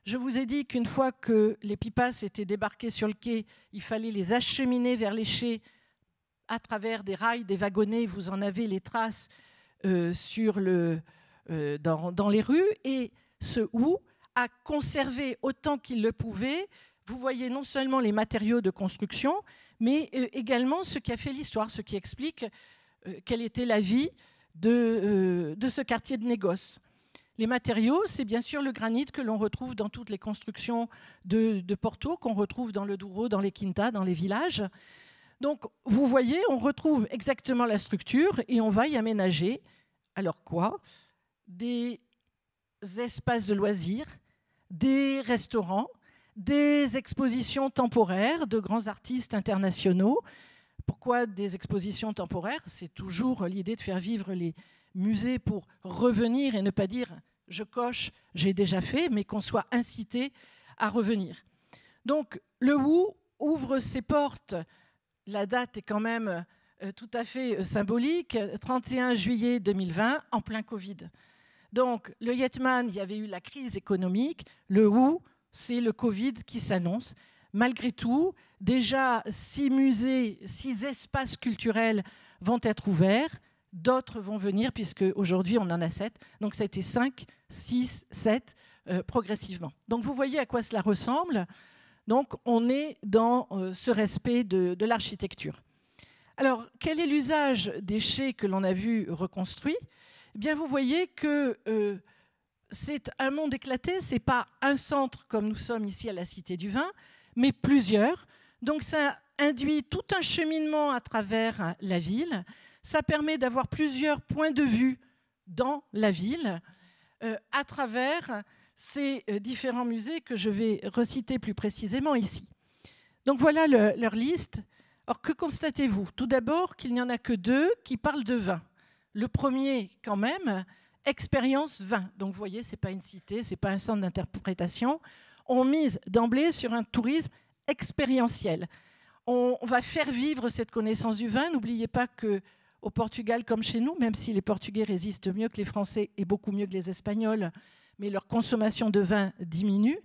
Je vous ai dit qu'une fois que les pipas étaient débarqués sur le quai, il fallait les acheminer vers les chais à travers des rails, des wagonnets. Vous en avez les traces dans les rues. Et ce WU a conservé autant qu'il le pouvait. Vous voyez non seulement les matériaux de construction, mais également ce qui a fait l'histoire, ce qui explique quelle était la vie de ce quartier de négoce. Les matériaux, c'est bien sûr le granit que l'on retrouve dans toutes les constructions de Porto, qu'on retrouve dans le Douro, dans les quintas, dans les villages. Donc, vous voyez, on retrouve exactement la structure et on va y aménager, alors quoi? Des espaces de loisirs, des restaurants, des expositions temporaires de grands artistes internationaux. Pourquoi des expositions temporaires? C'est toujours l'idée de faire vivre les musée pour revenir et ne pas dire « je coche, j'ai déjà fait », mais qu'on soit incité à revenir. Donc le WU ouvre ses portes, la date est quand même tout à fait symbolique, 31 juillet 2020, en plein Covid. Donc le Yetman, il y avait eu la crise économique, le WU, c'est le Covid qui s'annonce. Malgré tout, déjà 6 musées, 6 espaces culturels vont être ouverts. D'autres vont venir, puisque aujourd'hui on en a 7. Donc ça a été 5, 6, 7 progressivement. Donc vous voyez à quoi cela ressemble. Donc on est dans ce respect de l'architecture. Alors quel est l'usage des chais que l'on a vu reconstruits? Eh bien vous voyez que c'est un monde éclaté. Ce n'est pas un centre comme nous sommes ici à la Cité du Vin, mais plusieurs. Donc ça induit tout un cheminement à travers la ville. Ça permet d'avoir plusieurs points de vue dans la ville à travers ces différents musées que je vais reciter plus précisément ici. Donc voilà leur liste. Alors que constatez-vous? Tout d'abord qu'il n'y en a que 2 qui parlent de vin. Le premier quand même, expérience vin. Donc vous voyez, ce n'est pas une cité, ce n'est pas un centre d'interprétation. On mise d'emblée sur un tourisme expérientiel. On va faire vivre cette connaissance du vin. N'oubliez pas que au Portugal comme chez nous, même si les Portugais résistent mieux que les Français et beaucoup mieux que les Espagnols, mais leur consommation de vin diminue.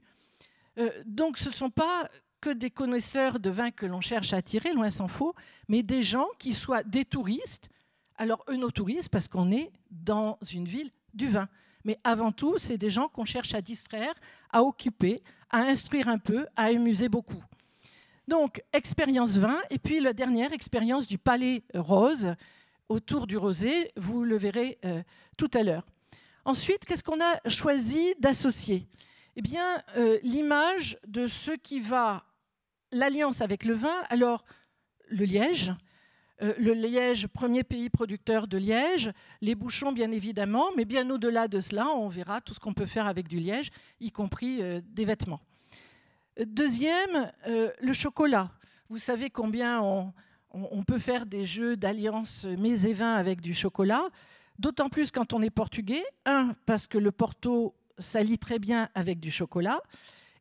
Donc ce ne sont pas que des connaisseurs de vin que l'on cherche à attirer, loin s'en faut, mais des gens qui soient des touristes, alors œnotouristes, parce qu'on est dans une ville du vin. Mais avant tout, c'est des gens qu'on cherche à distraire, à occuper, à instruire un peu, à amuser beaucoup. Donc, expérience vin, et puis la dernière expérience du palais rose, autour du rosé, vous le verrez tout à l'heure. Ensuite, qu'est-ce qu'on a choisi d'associer ? Eh bien, l'image de ce qui va, l'alliance avec le vin, alors le liège, premier pays producteur de liège, les bouchons bien évidemment, mais bien au-delà de cela, on verra tout ce qu'on peut faire avec du liège, y compris des vêtements. Deuxième, le chocolat. Vous savez combien on peut faire des jeux d'alliance mets et vins avec du chocolat, d'autant plus quand on est portugais. Un, parce que le Porto s'allie très bien avec du chocolat,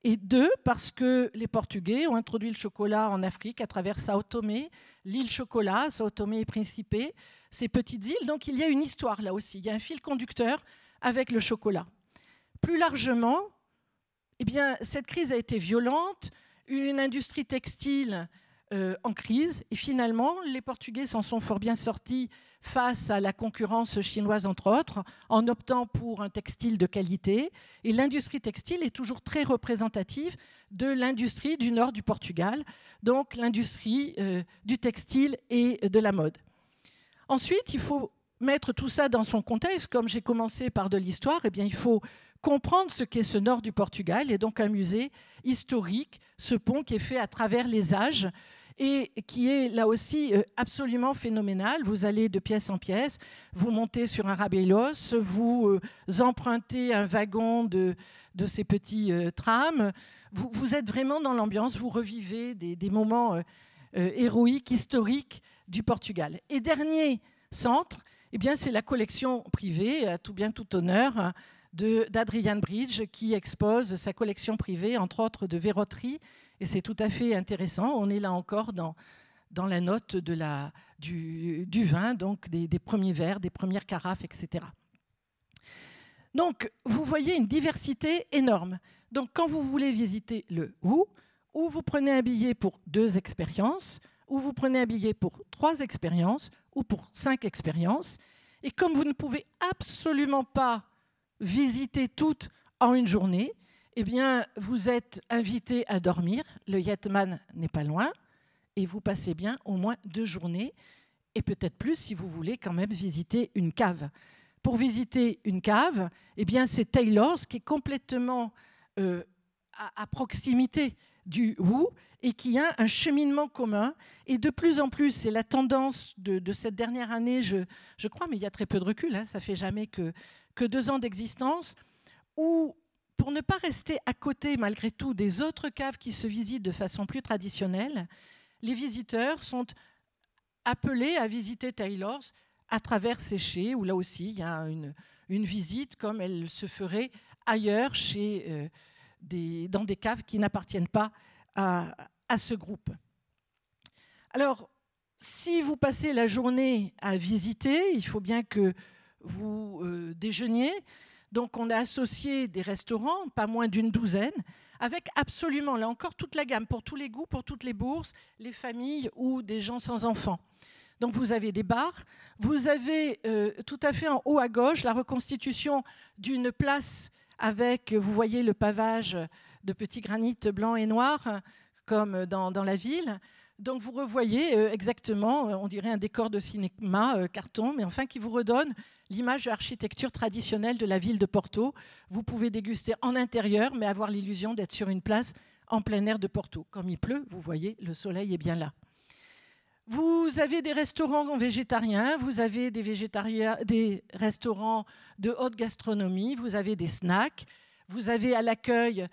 et deux, parce que les Portugais ont introduit le chocolat en Afrique à travers Sao Tomé, l'île Chocolat, Sao Tomé et Principe, ces petites îles. Donc il y a une histoire là aussi, il y a un fil conducteur avec le chocolat. Plus largement, eh bien, cette crise a été violente, une industrie textile en crise, et finalement, les Portugais s'en sont fort bien sortis face à la concurrence chinoise, entre autres, en optant pour un textile de qualité. Et l'industrie textile est toujours très représentative de l'industrie du nord du Portugal, donc l'industrie du textile et de la mode. Ensuite, il faut mettre tout ça dans son contexte. Comme j'ai commencé par de l'histoire, eh bien, il faut comprendre ce qu'est ce nord du Portugal, et donc un musée historique, ce pont qui est fait à travers les âges, et qui est là aussi absolument phénoménal. Vous allez de pièce en pièce, vous montez sur un rabelos, vous empruntez un wagon de ces petits trams, vous êtes vraiment dans l'ambiance, vous revivez des moments héroïques, historiques du Portugal. Et dernier centre, eh bien, c'est la collection privée, à tout bien tout honneur, d'Adrian Bridge, qui expose sa collection privée, entre autres de verroterie. Et c'est tout à fait intéressant. On est là encore dans la note du vin, donc des premiers verres, des premières carafes, etc. Donc, vous voyez une diversité énorme. Donc, quand vous voulez visiter le ou vous prenez un billet pour 2 expériences, ou vous prenez un billet pour 3 expériences, ou pour 5 expériences. Et comme vous ne pouvez absolument pas visiter toutes en une journée, eh bien, vous êtes invité à dormir. Le Yetman n'est pas loin. Et vous passez bien au moins 2 journées. Et peut-être plus si vous voulez quand même visiter une cave. Pour visiter une cave, eh bien, c'est Taylor's qui est complètement à proximité du Wu et qui a un cheminement commun. Et de plus en plus, c'est la tendance de cette dernière année, je crois, mais il y a très peu de recul, hein, ça fait jamais que 2 ans d'existence, où pour ne pas rester à côté, malgré tout, des autres caves qui se visitent de façon plus traditionnelle, les visiteurs sont appelés à visiter Taylor's à travers Séché, où là aussi, il y a une visite comme elle se ferait ailleurs, dans des caves qui n'appartiennent pas à ce groupe. Alors, si vous passez la journée à visiter, il faut bien que vous déjeuniez. Donc, on a associé des restaurants, pas moins d'une douzaine, avec absolument, là encore, toute la gamme, pour tous les goûts, pour toutes les bourses, les familles ou des gens sans enfants. Donc, vous avez des bars. Vous avez tout à fait en haut à gauche la reconstitution d'une place avec, vous voyez, le pavage de petits granits blancs et noirs, comme dans la ville. Donc, vous revoyez exactement, on dirait un décor de cinéma, carton, mais enfin qui vous redonne l'image de l'architecture traditionnelle de la ville de Porto. Vous pouvez déguster en intérieur, mais avoir l'illusion d'être sur une place en plein air de Porto. Comme il pleut, vous voyez, le soleil est bien là. Vous avez des restaurants végétariens, vous avez des restaurants de haute gastronomie, vous avez des snacks, vous avez à l'accueil,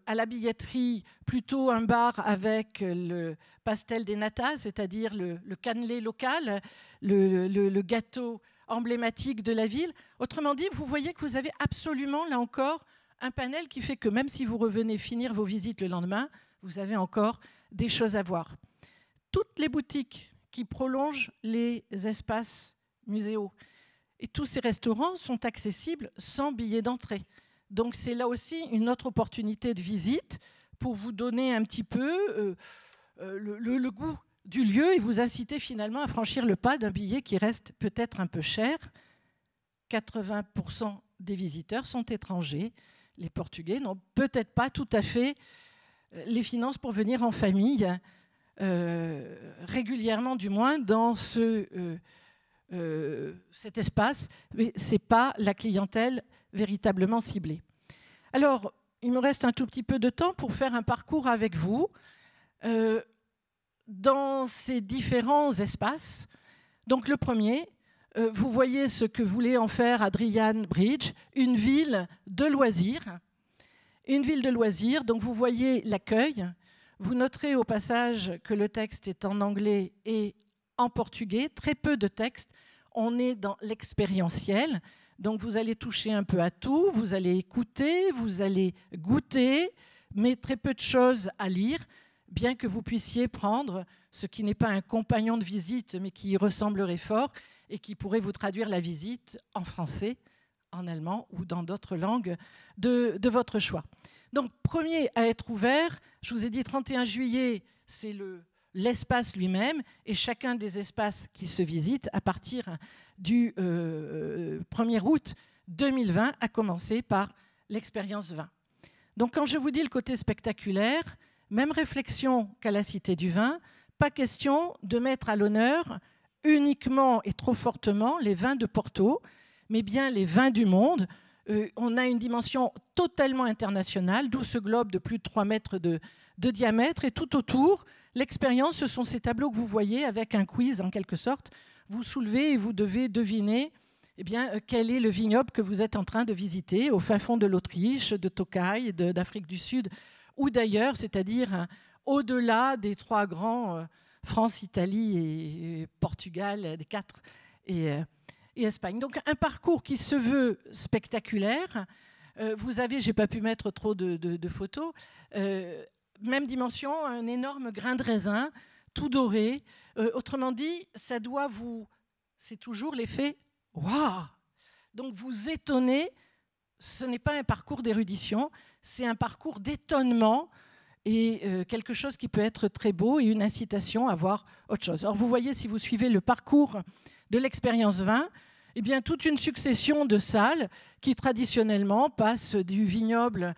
à la billetterie, plutôt un bar avec le pastel des natas, c'est-à-dire le cannelé local, le gâteau emblématique de la ville. Autrement dit, vous voyez que vous avez absolument, là encore, un panel qui fait que même si vous revenez finir vos visites le lendemain, vous avez encore des choses à voir. Toutes les boutiques qui prolongent les espaces muséaux et tous ces restaurants sont accessibles sans billet d'entrée. Donc c'est là aussi une autre opportunité de visite pour vous donner un petit peu le goût du lieu et vous inciter finalement à franchir le pas d'un billet qui reste peut-être un peu cher. 80% des visiteurs sont étrangers. Les Portugais n'ont peut-être pas tout à fait les finances pour venir en famille, régulièrement du moins, dans cet espace. Mais ce n'est pas la clientèle véritablement ciblée. Alors, il me reste un tout petit peu de temps pour faire un parcours avec vous dans ces différents espaces. Donc le premier, vous voyez ce que voulait en faire Adrian Bridge, une ville de loisirs. Une ville de loisirs, donc vous voyez l'accueil. Vous noterez au passage que le texte est en anglais et en portugais, très peu de texte. On est dans l'expérientiel, donc vous allez toucher un peu à tout, vous allez écouter, vous allez goûter, mais très peu de choses à lire, bien que vous puissiez prendre ce qui n'est pas un compagnon de visite, mais qui y ressemblerait fort et qui pourrait vous traduire la visite en français, en allemand ou dans d'autres langues de votre choix. Donc, premier à être ouvert, je vous ai dit 31 juillet, c'est l'espace lui-même et chacun des espaces qui se visitent à partir du 1er août 2020, à commencer par l'expérience vin. Donc, quand je vous dis le côté spectaculaire, même réflexion qu'à la Cité du Vin, pas question de mettre à l'honneur uniquement et trop fortement les vins de Porto, mais bien les vins du monde. On a une dimension totalement internationale, d'où ce globe de plus de 3 mètres de diamètre. Et tout autour, l'expérience, ce sont ces tableaux que vous voyez avec un quiz en quelque sorte. Vous soulevez et vous devez deviner quel est le vignoble que vous êtes en train de visiter au fin fond de l'Autriche, de Tokaj, d'Afrique du Sud ou d'ailleurs, c'est-à-dire au-delà des 3 grands, France, Italie et Portugal, des 4 et Espagne. Donc un parcours qui se veut spectaculaire. Vous avez, je n'ai pas pu mettre trop de photos, même dimension, un énorme grain de raisin, tout doré. Autrement dit, ça doit c'est toujours l'effet « waouh ». Donc vous étonnez, ce n'est pas un parcours d'érudition, c'est un parcours d'étonnement et quelque chose qui peut être très beau et une incitation à voir autre chose. Alors vous voyez, si vous suivez le parcours de l'expérience vin, toute une succession de salles qui traditionnellement passent du vignoble,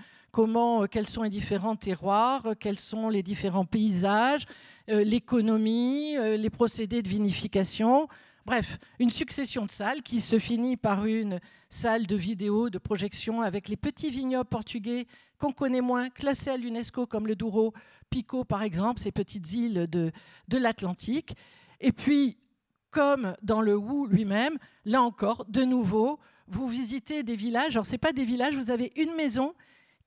quels sont les différents terroirs, quels sont les différents paysages, l'économie, les procédés de vinification. Bref, une succession de salles qui se finit par une salle de vidéo, de projection avec les petits vignobles portugais qu'on connaît moins, classés à l'UNESCO comme le Douro Pico par exemple, ces petites îles de l'Atlantique. Et puis, comme dans le Wou lui-même, là encore, de nouveau, vous visitez des villages. Alors, ce n'est pas des villages, vous avez une maison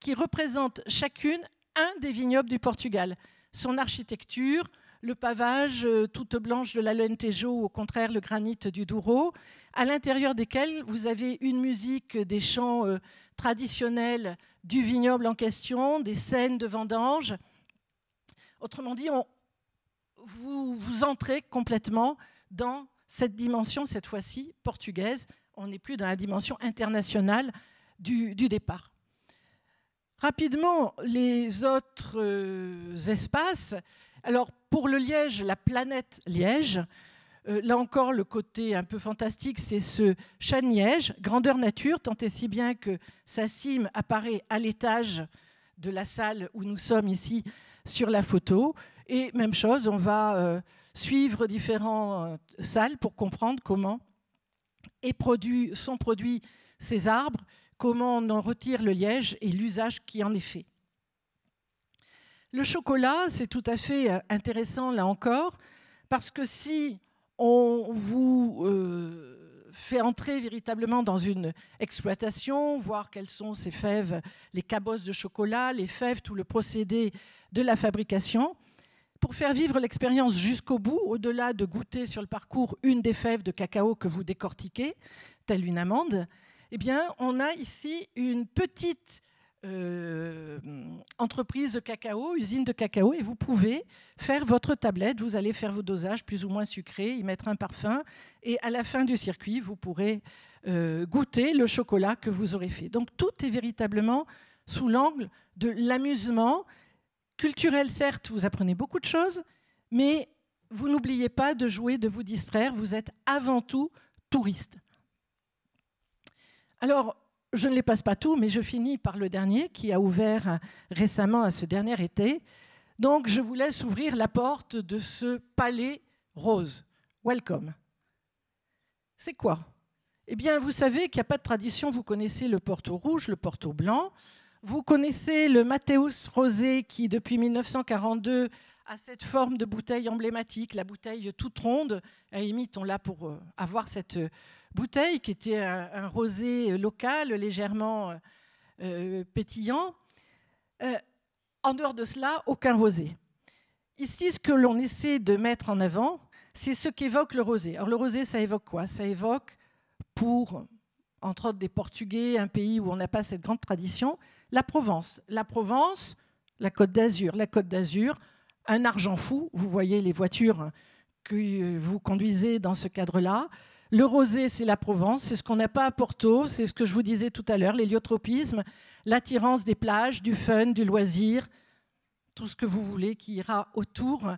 qui représente chacune un des vignobles du Portugal. Son architecture, le pavage toute blanche de l'Alentejo, ou au contraire le granit du Douro, à l'intérieur desquels vous avez une musique des chants traditionnels du vignoble en question, des scènes de vendange. Autrement dit, vous entrez complètement dans cette dimension, cette fois-ci, portugaise. On n'est plus dans la dimension internationale du départ. Rapidement, les autres espaces. Alors, pour le Liège, la planète Liège, là encore, le côté un peu fantastique, c'est ce chêne-liège, grandeur nature, tant et si bien que sa cime apparaît à l'étage de la salle où nous sommes ici sur la photo. Et même chose, on va suivre différentes salles pour comprendre comment sont produits ces arbres, comment on en retire le liège et l'usage qui en est fait. Le chocolat, c'est tout à fait intéressant là encore, parce que si on vous fait entrer véritablement dans une exploitation, voir quelles sont ces fèves, les cabosses de chocolat, les fèves, tout le procédé de la fabrication, pour faire vivre l'expérience jusqu'au bout, au-delà de goûter sur le parcours une des fèves de cacao que vous décortiquez, telle une amande, on a ici une petite entreprise de cacao, usine de cacao, et vous pouvez faire votre tablette, vous allez faire vos dosages plus ou moins sucrés, y mettre un parfum, et à la fin du circuit, vous pourrez goûter le chocolat que vous aurez fait. Donc tout est véritablement sous l'angle de l'amusement culturel. Certes, vous apprenez beaucoup de choses, mais vous n'oubliez pas de jouer, de vous distraire. Vous êtes avant tout touriste. Alors, je ne les passe pas tous, mais je finis par le dernier qui a ouvert récemment à ce dernier été. Donc, je vous laisse ouvrir la porte de ce palais rose. Welcome. C'est quoi? Eh bien, vous savez qu'il n'y a pas de tradition. Vous connaissez le Porto rouge, le Porto blanc. Vous connaissez le Matthäus rosé qui, depuis 1942, a cette forme de bouteille emblématique, la bouteille toute ronde. À la limite, on l'a pour avoir cette bouteille qui était un rosé local, légèrement pétillant. En dehors de cela, aucun rosé. Ici, ce que l'on essaie de mettre en avant, c'est ce qu'évoque le rosé. Alors le rosé, ça évoque quoi? Ça évoque, pour, entre autres, des Portugais, un pays où on n'a pas cette grande tradition, la Provence. La Provence, la Côte d'Azur. La Côte d'Azur, un argent fou. Vous voyez les voitures que vous conduisez dans ce cadre-là. Le rosé, c'est la Provence. C'est ce qu'on n'a pas à Porto. C'est ce que je vous disais tout à l'heure, l'héliotropisme, l'attirance des plages, du fun, du loisir, tout ce que vous voulez qui ira autour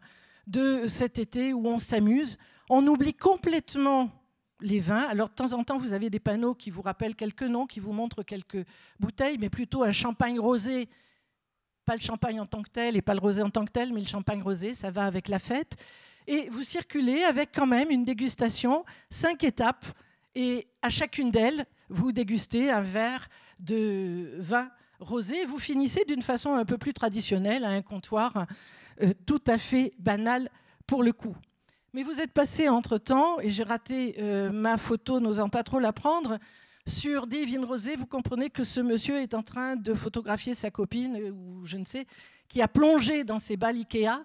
de cet été où on s'amuse. On oublie complètement les vins. Alors, de temps en temps, vous avez des panneaux qui vous rappellent quelques noms, qui vous montrent quelques bouteilles, mais plutôt un champagne rosé. Pas le champagne en tant que tel et pas le rosé en tant que tel, mais le champagne rosé, ça va avec la fête. Et vous circulez avec quand même une dégustation, 5 étapes, et à chacune d'elles, vous dégustez un verre de vin rosé. Vous finissez d'une façon un peu plus traditionnelle à un comptoir tout à fait banal pour le coup. Mais vous êtes passé entre-temps, et j'ai raté ma photo n'osant pas trop la prendre, sur des vignes rosées. Vous comprenez que ce monsieur est en train de photographier sa copine, ou je ne sais, qui a plongé dans ses balles Ikea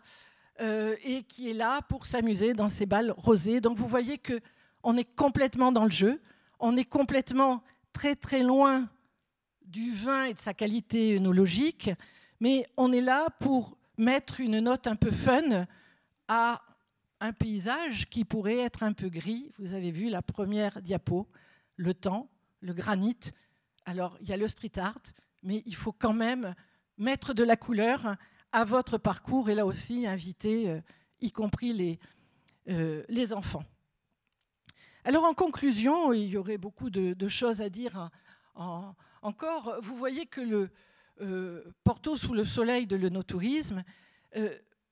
et qui est là pour s'amuser dans ses balles rosées. Donc vous voyez qu'on est complètement dans le jeu, on est complètement très très loin du vin et de sa qualité œnologique, mais on est là pour mettre une note un peu fun à un paysage qui pourrait être un peu gris. Vous avez vu la première diapo, le temps, le granit. Alors, il y a le street art, mais il faut quand même mettre de la couleur à votre parcours et là aussi inviter, y compris les enfants. Alors, en conclusion, il y aurait beaucoup de choses à dire encore. Vous voyez que le Porto sous le soleil de l'œnotourisme,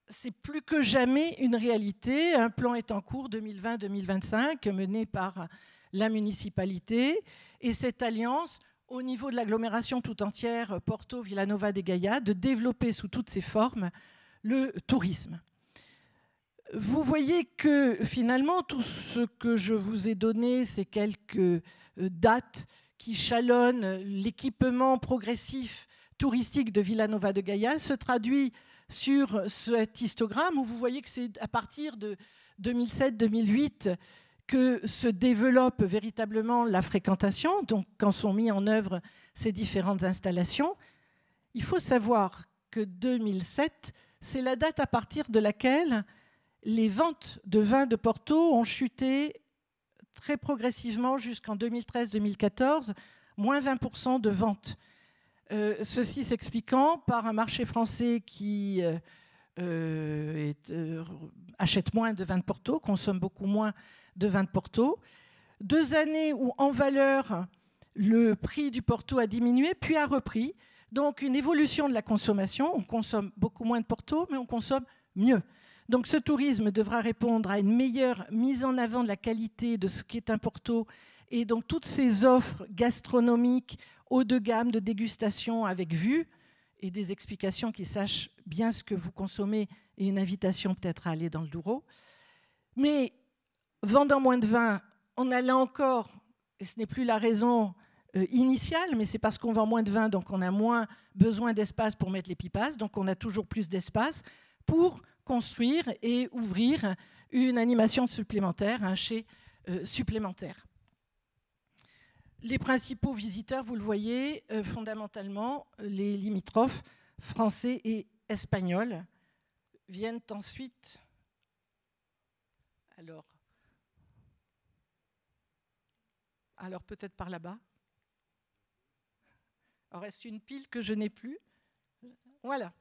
c'est plus que jamais une réalité. Un plan est en cours 2020-2025 mené par la municipalité et cette alliance au niveau de l'agglomération tout entière Porto, Villanova de Gaia, de développer sous toutes ses formes le tourisme. Vous voyez que finalement tout ce que je vous ai donné, ces quelques dates qui jalonnent l'équipement progressif touristique de Villanova de Gaia se traduit sur cet histogramme où vous voyez que c'est à partir de 2007-2008 que se développe véritablement la fréquentation, donc quand sont mis en œuvre ces différentes installations. Il faut savoir que 2007, c'est la date à partir de laquelle les ventes de vins de Porto ont chuté très progressivement jusqu'en 2013-2014, moins 20% de ventes. Ceci s'expliquant par un marché français qui achète moins de vin de Porto, consomme beaucoup moins de vin de Porto. 2 années où, en valeur, le prix du Porto a diminué, puis a repris. Donc, une évolution de la consommation. On consomme beaucoup moins de Porto, mais on consomme mieux. Donc, ce tourisme devra répondre à une meilleure mise en avant de la qualité de ce qu'est un Porto. Et donc, toutes ces offres gastronomiques haut de gamme de dégustation avec vue et des explications qui sachent bien ce que vous consommez et une invitation peut-être à aller dans le Douro. Mais vendant moins de vin, on a là encore, et ce n'est plus la raison initiale, mais c'est parce qu'on vend moins de vin, donc on a moins besoin d'espace pour mettre les pipasses, donc on a toujours plus d'espace pour construire et ouvrir une animation supplémentaire, un chai supplémentaire. Les principaux visiteurs, vous le voyez, fondamentalement, les limitrophes français et espagnols viennent ensuite. Alors, Alors peut-être par là-bas. Il reste une pile que je n'ai plus. Voilà.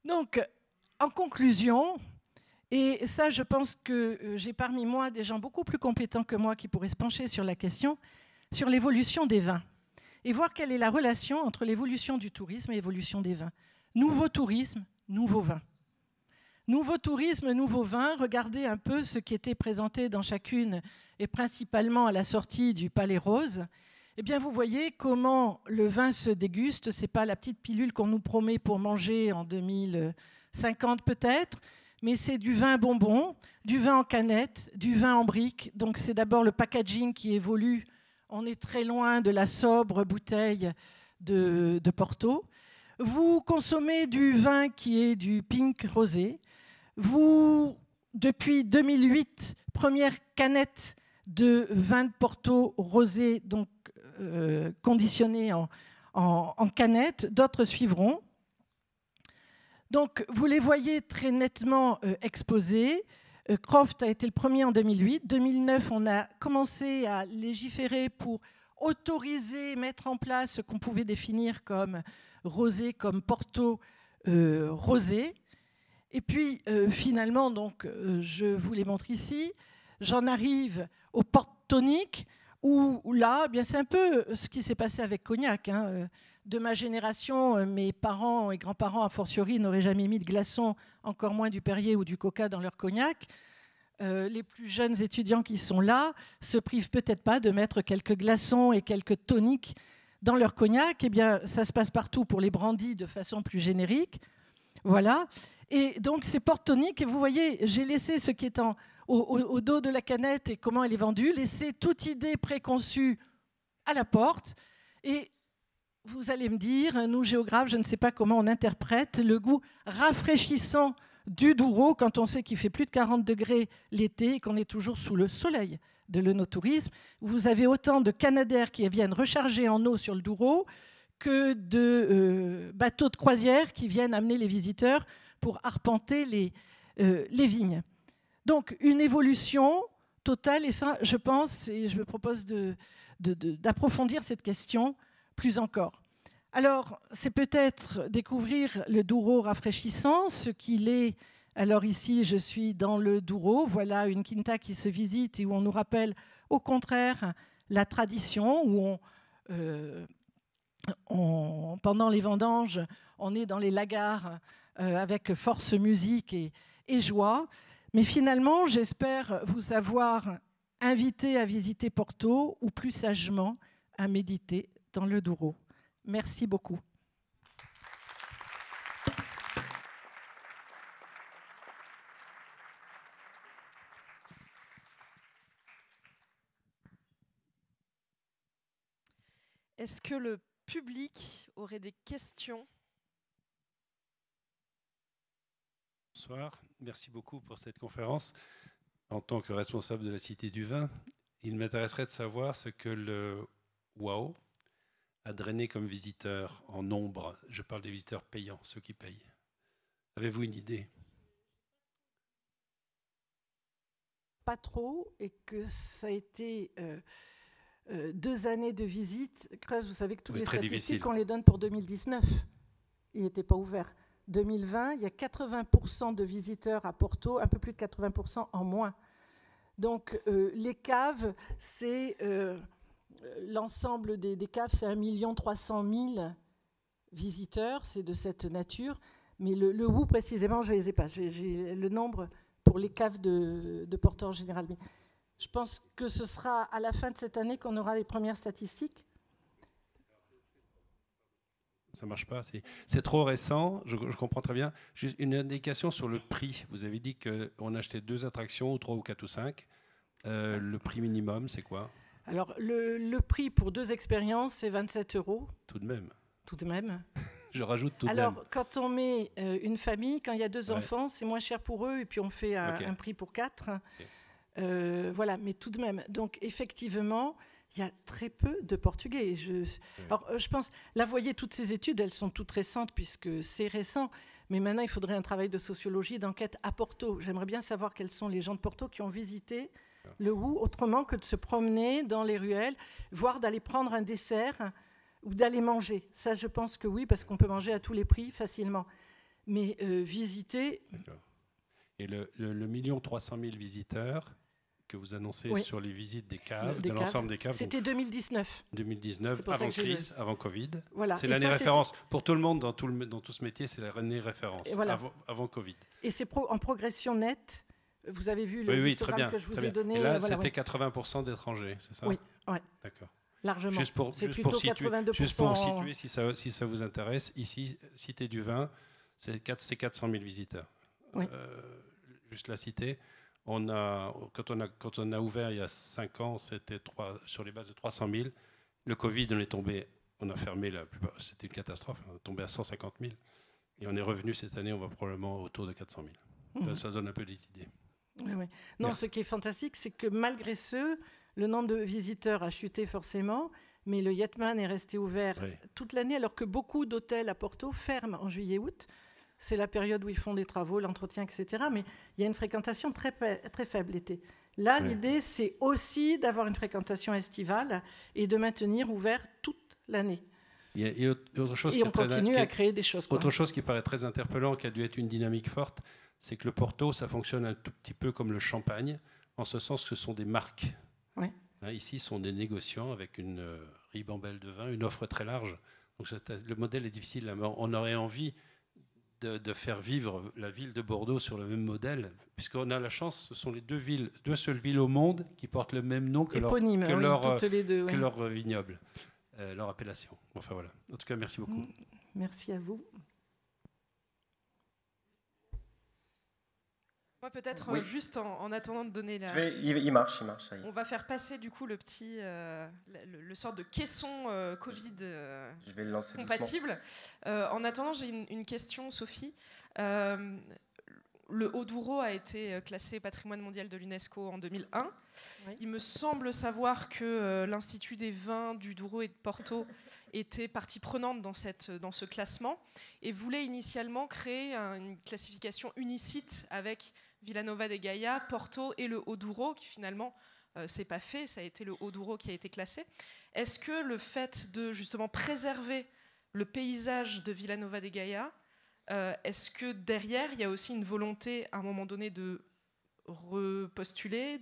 Donc, en conclusion, et ça, je pense que j'ai parmi moi des gens beaucoup plus compétents que moi qui pourraient se pencher sur la question, sur l'évolution des vins, et voir quelle est la relation entre l'évolution du tourisme et l'évolution des vins. Nouveau tourisme, nouveau vin. Nouveau tourisme, nouveau vin, regardez un peu ce qui était présenté dans chacune, et principalement à la sortie du Palais Rose. Eh bien, vous voyez comment le vin se déguste. Ce n'est pas la petite pilule qu'on nous promet pour manger en 2050 peut-être, mais c'est du vin bonbon, du vin en canette, du vin en brique. Donc c'est d'abord le packaging qui évolue. On est très loin de la sobre bouteille de Porto. Vous consommez du vin qui est du pink rosé. Vous, depuis 2008, première canette de vin de Porto rosé, donc conditionné en canette. D'autres suivront. Donc, vous les voyez très nettement exposés. Croft a été le premier en 2008. 2009, on a commencé à légiférer pour autoriser, mettre en place ce qu'on pouvait définir comme rosé, comme Porto rosé. Et puis, finalement, donc, je vous les montre ici. J'en arrive au Portonic, où là, bien, c'est un peu ce qui s'est passé avec Cognac. De ma génération, mes parents et grands-parents, a fortiori, n'auraient jamais mis de glaçons, encore moins du Perrier ou du Coca dans leur cognac. Les plus jeunes étudiants qui sont là se privent peut-être pas de mettre quelques glaçons et quelques toniques dans leur cognac. Eh bien, ça se passe partout pour les brandis de façon plus générique. Voilà. Et donc, c'est Portonic. Et vous voyez, j'ai laissé ce qui est au dos de la canette et comment elle est vendue, laisser toute idée préconçue à la porte. Et vous allez me dire, nous géographes, je ne sais pas comment on interprète le goût rafraîchissant du Douro quand on sait qu'il fait plus de 40 degrés l'été et qu'on est toujours sous le soleil de l'œnotourisme. Vous avez autant de Canadair qui viennent recharger en eau sur le Douro que de bateaux de croisière qui viennent amener les visiteurs pour arpenter les vignes. Donc, une évolution totale, et ça, je pense, et je me propose d'approfondir cette question plus encore. Alors, c'est peut-être découvrir le Douro rafraîchissant, ce qu'il est. Alors ici, je suis dans le Douro. Voilà une quinta qui se visite et où on nous rappelle, au contraire, la tradition, où pendant les vendanges, on est dans les lagars avec force, musique et joie. Mais finalement, j'espère vous avoir invité à visiter Porto ou plus sagement à méditer dans le Douro. Merci beaucoup. Est-ce que le public aurait des questions ? Bonsoir, merci beaucoup pour cette conférence. En tant que responsable de la Cité du Vin, il m'intéresserait de savoir ce que le WOW a drainé comme visiteurs en nombre. Je parle des visiteurs payants, ceux qui payent. Avez-vous une idée ? Pas trop, et que ça a été 2 années de visite. Creuse, vous savez que toutes les statistiques, on les donne pour 2019. Il n'était pas ouvert. 2020, il y a 80% de visiteurs à Porto, un peu plus de 80% en moins. Donc, les caves, c'est... l'ensemble des caves, c'est 1 300 000 visiteurs, c'est de cette nature. Mais le où précisément, je ne les ai pas. J'ai le nombre pour les caves de Porto en général. Mais je pense que ce sera à la fin de cette année qu'on aura les premières statistiques. Ça ne marche pas, c'est trop récent, je comprends très bien. Juste une indication sur le prix. Vous avez dit qu'on achetait 2 attractions, ou 3 ou 4 ou 5. Le prix minimum, c'est quoi ? Alors, le prix pour 2 expériences, c'est 27 €. Tout de même. Tout de même. Je rajoute tout de même. Alors, quand on met une famille, quand il y a 2 enfants, c'est moins cher pour eux, et puis on fait un prix pour 4. Okay. Voilà, mais tout de même. Donc, effectivement, il y a très peu de Portugais. Alors, je pense, là, vous voyez, toutes ces études, elles sont toutes récentes, puisque c'est récent. Mais maintenant, il faudrait un travail de sociologie, d'enquête à Porto. J'aimerais bien savoir quels sont les gens de Porto qui ont visité Le où, autrement que de se promener dans les ruelles, voire d'aller prendre un dessert ou d'aller manger. Ça, je pense que oui, parce qu'on peut manger à tous les prix facilement. Mais visiter... D'accord. Et le 1 300 000 visiteurs que vous annoncez sur les visites des caves, de l'ensemble des caves. C'était 2019. 2019, avant crise, avant Covid. Voilà. C'est l'année référence. Pour tout le monde, dans tout ce métier, c'est l'année référence, voilà. avant Covid. Et c'est en progression nette. Vous avez vu le histogramme que je vous ai donné. Et là, c'était 80% d'étrangers, c'est ça? Oui. D'accord. Largement. Juste pour situer, si ça vous intéresse, ici, Cité du Vin, c'est 400 000 visiteurs. Oui. Juste la cité. Quand on a ouvert il y a 5 ans, c'était sur les bases de 300 000. Le Covid, on a fermé la plupart. C'était une catastrophe. On est tombé à 150 000. Et on est revenu cette année, on va probablement autour de 400 000. Ça donne un peu des idées. Oui. Non, ce qui est fantastique, c'est que malgré le nombre de visiteurs a chuté forcément, mais le Yetman est resté ouvert toute l'année, alors que beaucoup d'hôtels à Porto ferment en juillet-août. C'est la période où ils font des travaux, l'entretien, etc. Mais il y a une fréquentation très, très faible l'été. Là, l'idée, c'est aussi d'avoir une fréquentation estivale et de maintenir ouvert toute l'année. Et autre chose on continue à créer des choses. Autre chose qui paraît très interpellant, qui a dû être une dynamique forte, c'est que le Porto, ça fonctionne un tout petit peu comme le champagne, en ce sens que ce sont des marques. Oui. Ici, ce sont des négociants avec une ribambelle de vin, une offre très large. Donc le modèle est difficile. On aurait envie de faire vivre la ville de Bordeaux sur le même modèle, puisqu'on a la chance, ce sont les deux seules villes au monde qui portent le même nom que leur vignoble, leur appellation. Enfin voilà. En tout cas, merci beaucoup. Merci à vous. Moi, peut-être juste en attendant de donner la... Il marche, ça y est. On va faire passer du coup le petit, le sort de caisson Covid je vais le lancer compatible. En attendant, j'ai une question, Sophie. Le Haut-Douro a été classé patrimoine mondial de l'UNESCO en 2001. Oui. Il me semble savoir que l'Institut des vins du Douro et de Porto était partie prenante dans ce classement et voulait initialement créer une classification unicite avec Villanova de Gaia, Porto et le Haut-Douro, qui finalement c'est pas fait, ça a été le Haut-Douro qui a été classé. Est-ce que le fait de justement préserver le paysage de Villanova de Gaia, est-ce que derrière il y a aussi une volonté à un moment donné de repostuler,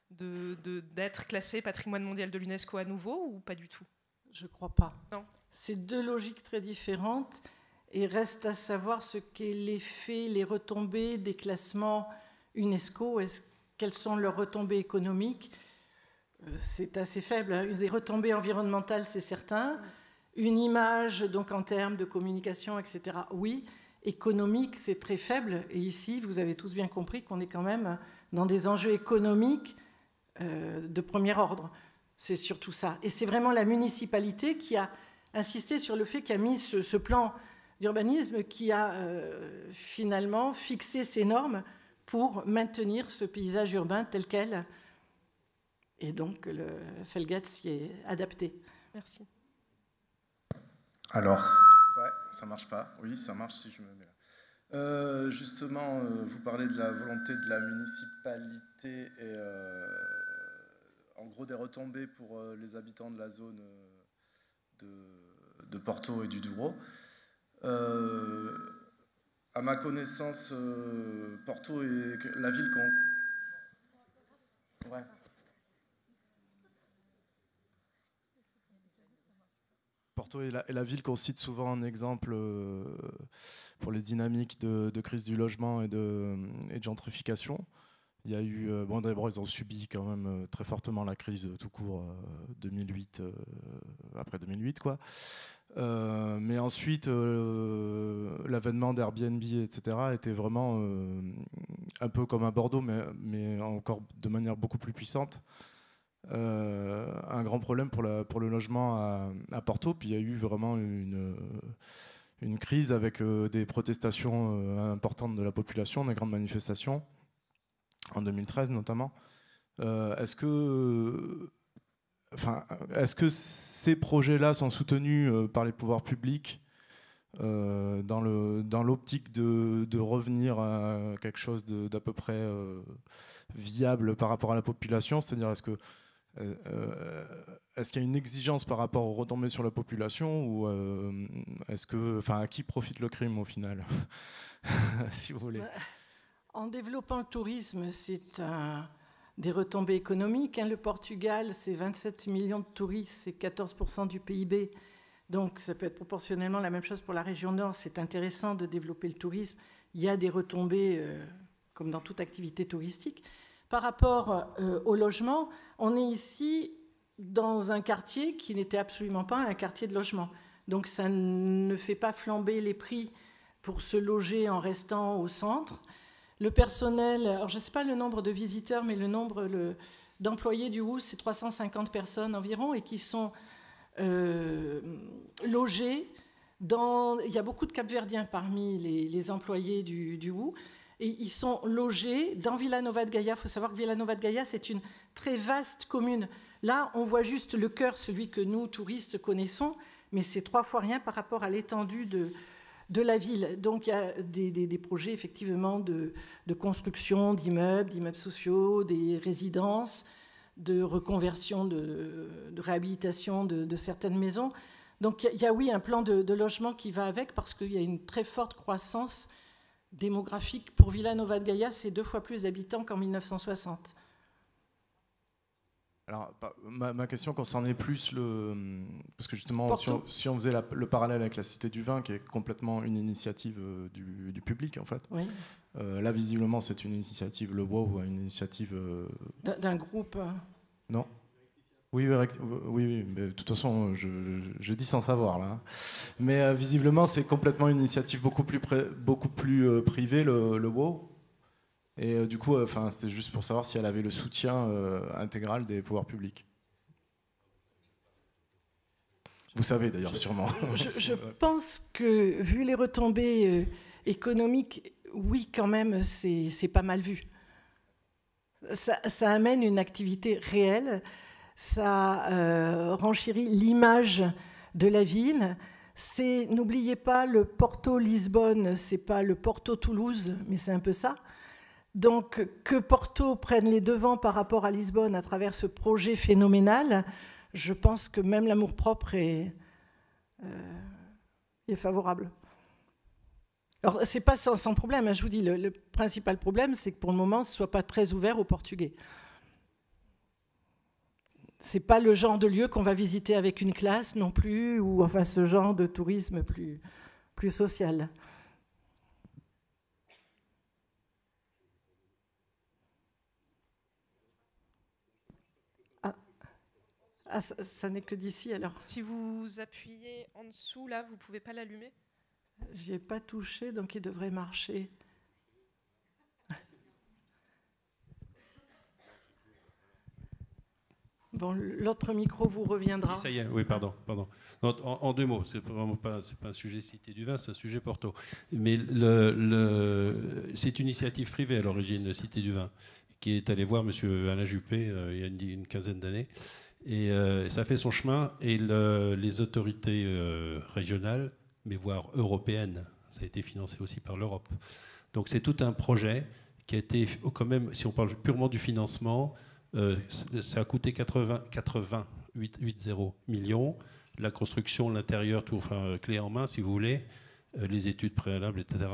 d'être classé patrimoine mondial de l'UNESCO à nouveau ou pas du tout? Je crois pas. Non. C'est deux logiques très différentes. Et reste à savoir ce qu'est l'effet, les retombées des classements UNESCO. Quelles sont leurs retombées économiques? C'est assez faible. Hein. Des retombées environnementales, c'est certain. Une image, donc en termes de communication, etc. Oui. Économique, c'est très faible. Et ici, vous avez tous bien compris qu'on est quand même dans des enjeux économiques de premier ordre. C'est surtout ça. Et c'est vraiment la municipalité qui a insisté sur le fait, qui a mis ce plan d'urbanisme qui a finalement fixé ces normes pour maintenir ce paysage urbain tel quel. Et donc, le Felguet s'y est adapté. Merci. Alors, ça marche pas. Oui, ça marche si je me mets là. Justement, vous parlez de la volonté de la municipalité et en gros des retombées pour les habitants de la zone de Porto et du Douro. À ma connaissance, Porto est la ville qu'on... Ouais. Porto est la ville qu'on cite souvent en exemple pour les dynamiques de crise du logement et de gentrification. Il y a eu, d'abord ils ont subi quand même très fortement la crise tout court 2008, après 2008 quoi. Mais ensuite, l'avènement d'Airbnb, etc., était vraiment un peu comme à Bordeaux, mais encore de manière beaucoup plus puissante. Un grand problème pour le logement à Porto. Puis il y a eu vraiment une crise avec des protestations importantes de la population, des grandes manifestations, en 2013 notamment. Est-ce que ces projets-là sont soutenus par les pouvoirs publics dans l'optique de revenir à quelque chose d'à peu près viable par rapport à la population, c'est-à-dire est-ce qu'il y a une exigence par rapport aux retombées sur la population ou à qui profite le crime au final, si vous voulez. En développant le tourisme, c'est des retombées économiques. Le Portugal, c'est 27 millions de touristes, c'est 14% du PIB. Donc ça peut être proportionnellement la même chose pour la région Nord. C'est intéressant de développer le tourisme. Il y a des retombées, comme dans toute activité touristique. Par rapport au logement, on est ici dans un quartier qui n'était absolument pas un quartier de logement. Donc ça ne fait pas flamber les prix pour se loger en restant au centre. Le personnel, alors je ne sais pas le nombre de visiteurs, mais le nombre d'employés du WOO, c'est 350 personnes environ et qui sont logés dans... Il y a beaucoup de Capverdiens parmi les employés du WOO. Et ils sont logés dans Vila Nova de Gaia. Il faut savoir que Vila Nova de Gaia, c'est une très vaste commune. Là, on voit juste le cœur, celui que nous, touristes, connaissons, mais c'est 3 fois rien par rapport à l'étendue de la ville. Donc, il y a des projets, effectivement, de construction d'immeubles sociaux, des résidences, de reconversion, de réhabilitation de certaines maisons. Donc, il y a, oui, un plan de logement qui va avec, parce qu'il y a une très forte croissance démographique. Pour Vila Nova de Gaia, c'est 2 fois plus d'habitants qu'en 1960. Alors, ma question concernait plus parce que justement, si on faisait le parallèle avec la Cité du Vin, qui est complètement une initiative du public, en fait. Oui. Là, visiblement, c'est une initiative, le WOW, une initiative... d'un groupe. Non. Oui, mais de toute façon, je dis sans savoir, là. Mais visiblement, c'est complètement une initiative beaucoup plus privée, le WOW. Et du coup, c'était juste pour savoir si elle avait le soutien intégral des pouvoirs publics. Vous savez d'ailleurs, sûrement. Je pense que, vu les retombées économiques, oui, quand même, c'est pas mal vu. Ça amène une activité réelle, ça renchérit l'image de la ville. N'oubliez pas, le Porto-Lisbonne, c'est pas le Porto-Toulouse, mais c'est un peu ça. Donc, que Porto prenne les devants par rapport à Lisbonne à travers ce projet phénoménal, je pense que même l'amour-propre est favorable. Alors, c'est pas sans problème, hein, je vous dis, le principal problème, c'est que pour le moment, ce ne soit pas très ouvert aux Portugais. Ce n'est pas le genre de lieu qu'on va visiter avec une classe non plus, ou enfin ce genre de tourisme plus social. Ah, ça n'est que d'ici alors. Si vous appuyez en dessous, là, vous ne pouvez pas l'allumer? Je n'y ai pas touché, donc il devrait marcher. Bon, l'autre micro vous reviendra. Ça y est, oui, pardon. Non, en 2 mots, c'est vraiment pas un sujet Cité du Vin, c'est un sujet Porto. Mais c'est une initiative privée à l'origine, Cité du Vin, qui est allé voir M. Alain Juppé il y a une quinzaine d'années. Et ça fait son chemin. Et les autorités régionales, mais voire européennes, ça a été financé aussi par l'Europe. Donc c'est tout un projet qui a été, quand même, si on parle purement du financement, ça a coûté 80 millions. La construction, l'intérieur, tout, enfin, clé en main, si vous voulez, les études préalables, etc.,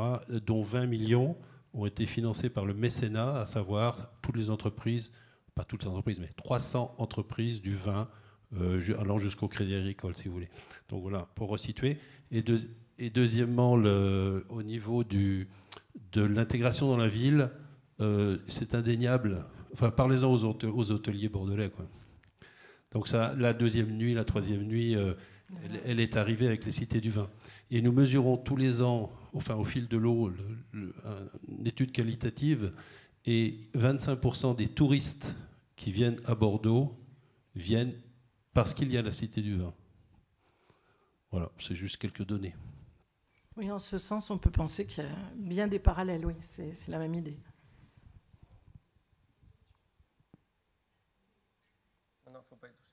dont 20 millions ont été financés par le mécénat, à savoir toutes les entreprises, pas toutes les entreprises, mais 300 entreprises du vin, allant jusqu'au Crédit Agricole, si vous voulez. Donc voilà, pour resituer. Et deuxièmement, au niveau de l'intégration dans la ville, c'est indéniable. Enfin, parlez-en aux hôteliers bordelais, quoi. Donc ça, la deuxième nuit, la troisième nuit, elle est arrivée avec les cités du vin. Et nous mesurons tous les ans, enfin au fil de l'eau, une étude qualitative, et 25% des touristes qui viennent à Bordeaux viennent parce qu'il y a la cité du vin. Voilà, c'est juste quelques données. Oui, en ce sens, on peut penser qu'il y a bien des parallèles, oui, c'est la même idée. Non, faut pas y toucher.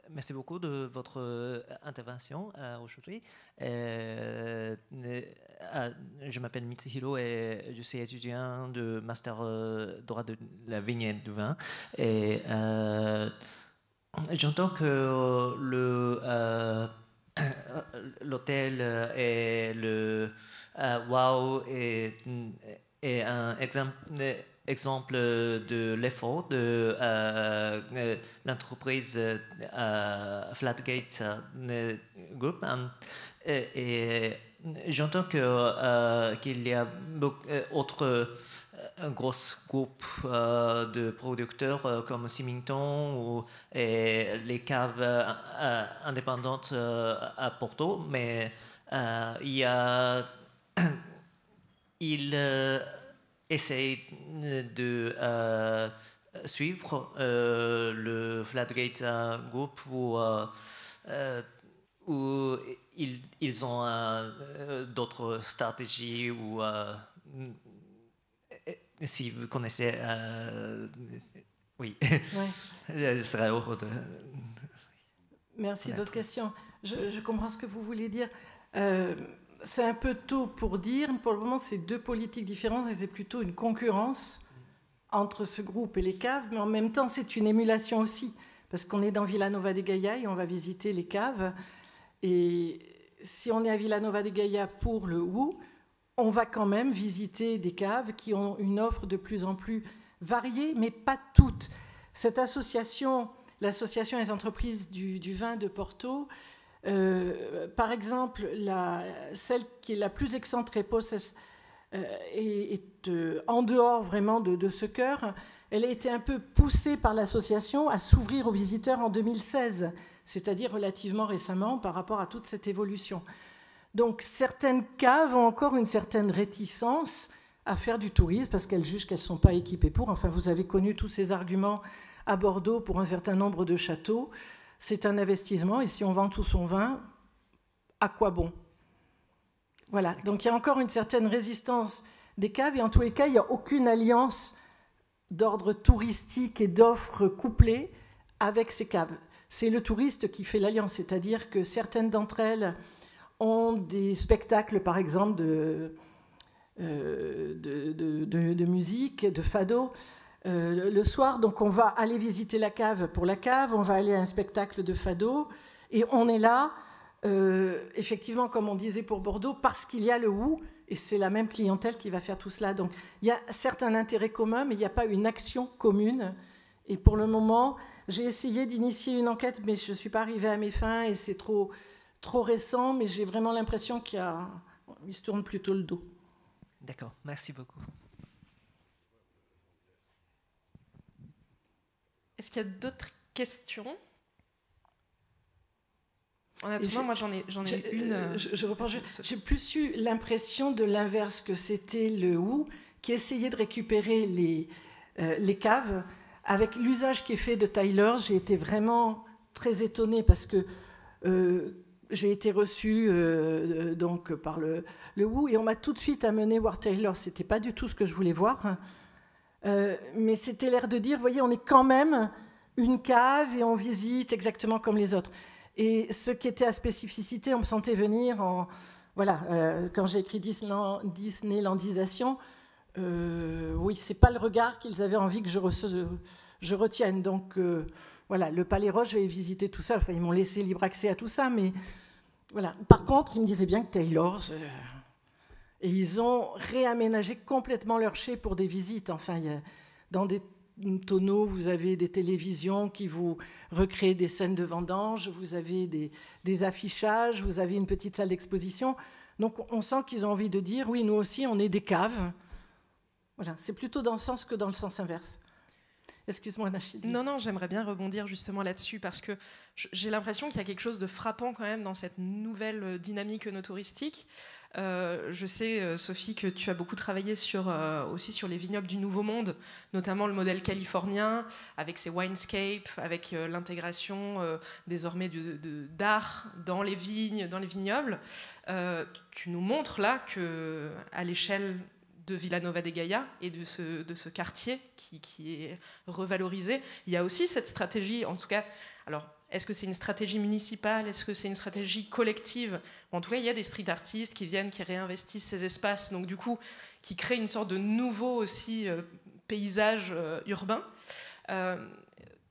Merci beaucoup de votre intervention aujourd'hui. Je m'appelle Mitsuhiro et je suis étudiant de master droit de la vigne et du vin. Et j'entends que l'hôtel et le wow est un exemple de l'effort de l'entreprise Flatgate Group. Et j'entends qu'il y a autres grosses groupes de producteurs comme Symington ou les caves indépendantes à Porto, mais il essaye de suivre le Flatgate Group où ils ont d'autres stratégies ou si vous connaissez, oui, ouais. Je serais heureux de... Merci. D'autres questions? Je comprends ce que vous voulez dire. C'est un peu tôt pour dire. Pour le moment, c'est deux politiques différentes et c'est plutôt une concurrence entre ce groupe et les caves, mais en même temps, c'est une émulation aussi, parce qu'on est dans Villanova de Gaia et on va visiter les caves. Et si on est à Villanova de Gaia pour le WOO, on va quand même visiter des caves qui ont une offre de plus en plus variée, mais pas toutes. Cette association, l'association des entreprises du vin de Porto, par exemple, celle qui est la plus excentrée, est en dehors vraiment de ce cœur. Elle a été un peu poussée par l'association à s'ouvrir aux visiteurs en 2016, c'est-à-dire relativement récemment par rapport à toute cette évolution. Donc certaines caves ont encore une certaine réticence à faire du tourisme parce qu'elles jugent qu'elles ne sont pas équipées pour. Enfin, vous avez connu tous ces arguments à Bordeaux pour un certain nombre de châteaux. C'est un investissement et si on vend tout son vin, à quoi bon? Voilà, donc il y a encore une certaine résistance des caves et en tous les cas, il n'y a aucune alliance d'ordre touristique et d'offres couplées avec ces caves. C'est le touriste qui fait l'alliance, c'est-à-dire que certaines d'entre elles ont des spectacles, par exemple, de musique, de fado, le soir. Donc, on va aller visiter la cave pour la cave, on va aller à un spectacle de fado, et on est là, effectivement, comme on disait pour Bordeaux, parce qu'il y a le WOO, et c'est la même clientèle qui va faire tout cela. Donc, il y a certains intérêts communs, mais il n'y a pas une action commune. Et pour le moment, j'ai essayé d'initier une enquête, mais je ne suis pas arrivée à mes fins, et c'est trop récent, mais j'ai vraiment l'impression qu'il se tourne plutôt le dos. D'accord, merci beaucoup. Est-ce qu'il y a d'autres questions? Honnêtement, moi j'en ai une. Je reprends. J'ai plus eu l'impression de l'inverse, que c'était le WOO qui essayait de récupérer les caves. Avec l'usage qui est fait de Tyler, j'ai été vraiment très étonnée parce que j'ai été reçue donc par le WOO et on m'a tout de suite amené voir Tyler. C'était pas du tout ce que je voulais voir, mais c'était l'air de dire, voyez, on est quand même une cave et on visite exactement comme les autres. Et ce qui était à spécificité, on me sentait venir quand j'ai écrit Disneylandisation, oui, c'est pas le regard qu'ils avaient envie que je retienne. Donc voilà, le Palais Roche, j'ai visité tout ça. Enfin, ils m'ont laissé libre accès à tout ça, mais voilà. Par contre, ils me disaient bien que Taylor, et ils ont réaménagé complètement leur chai pour des visites. Enfin, dans des tonneaux, vous avez des télévisions qui vous recréent des scènes de vendange, vous avez des affichages, vous avez une petite salle d'exposition. Donc, on sent qu'ils ont envie de dire, oui, nous aussi, on est des caves. Voilà, c'est plutôt dans le sens que dans le sens inverse. Excuse-moi, Nachidi. Non, j'aimerais bien rebondir justement là-dessus parce que j'ai l'impression qu'il y a quelque chose de frappant quand même dans cette nouvelle dynamique œnotouristique. Je sais, Sophie, que tu as beaucoup travaillé aussi sur les vignobles du Nouveau Monde, notamment le modèle californien, avec ses winescapes, avec l'intégration désormais d'art dans les vignes, dans les vignobles. Tu nous montres là qu'à l'échelle de Villanova de Gaia et de ce quartier qui est revalorisé. Il y a aussi cette stratégie, en tout cas, alors est-ce que c'est une stratégie municipale, est-ce que c'est une stratégie collective? En tout cas, il y a des street artistes qui viennent, qui réinvestissent ces espaces, donc du coup, qui créent une sorte de nouveau aussi paysage urbain.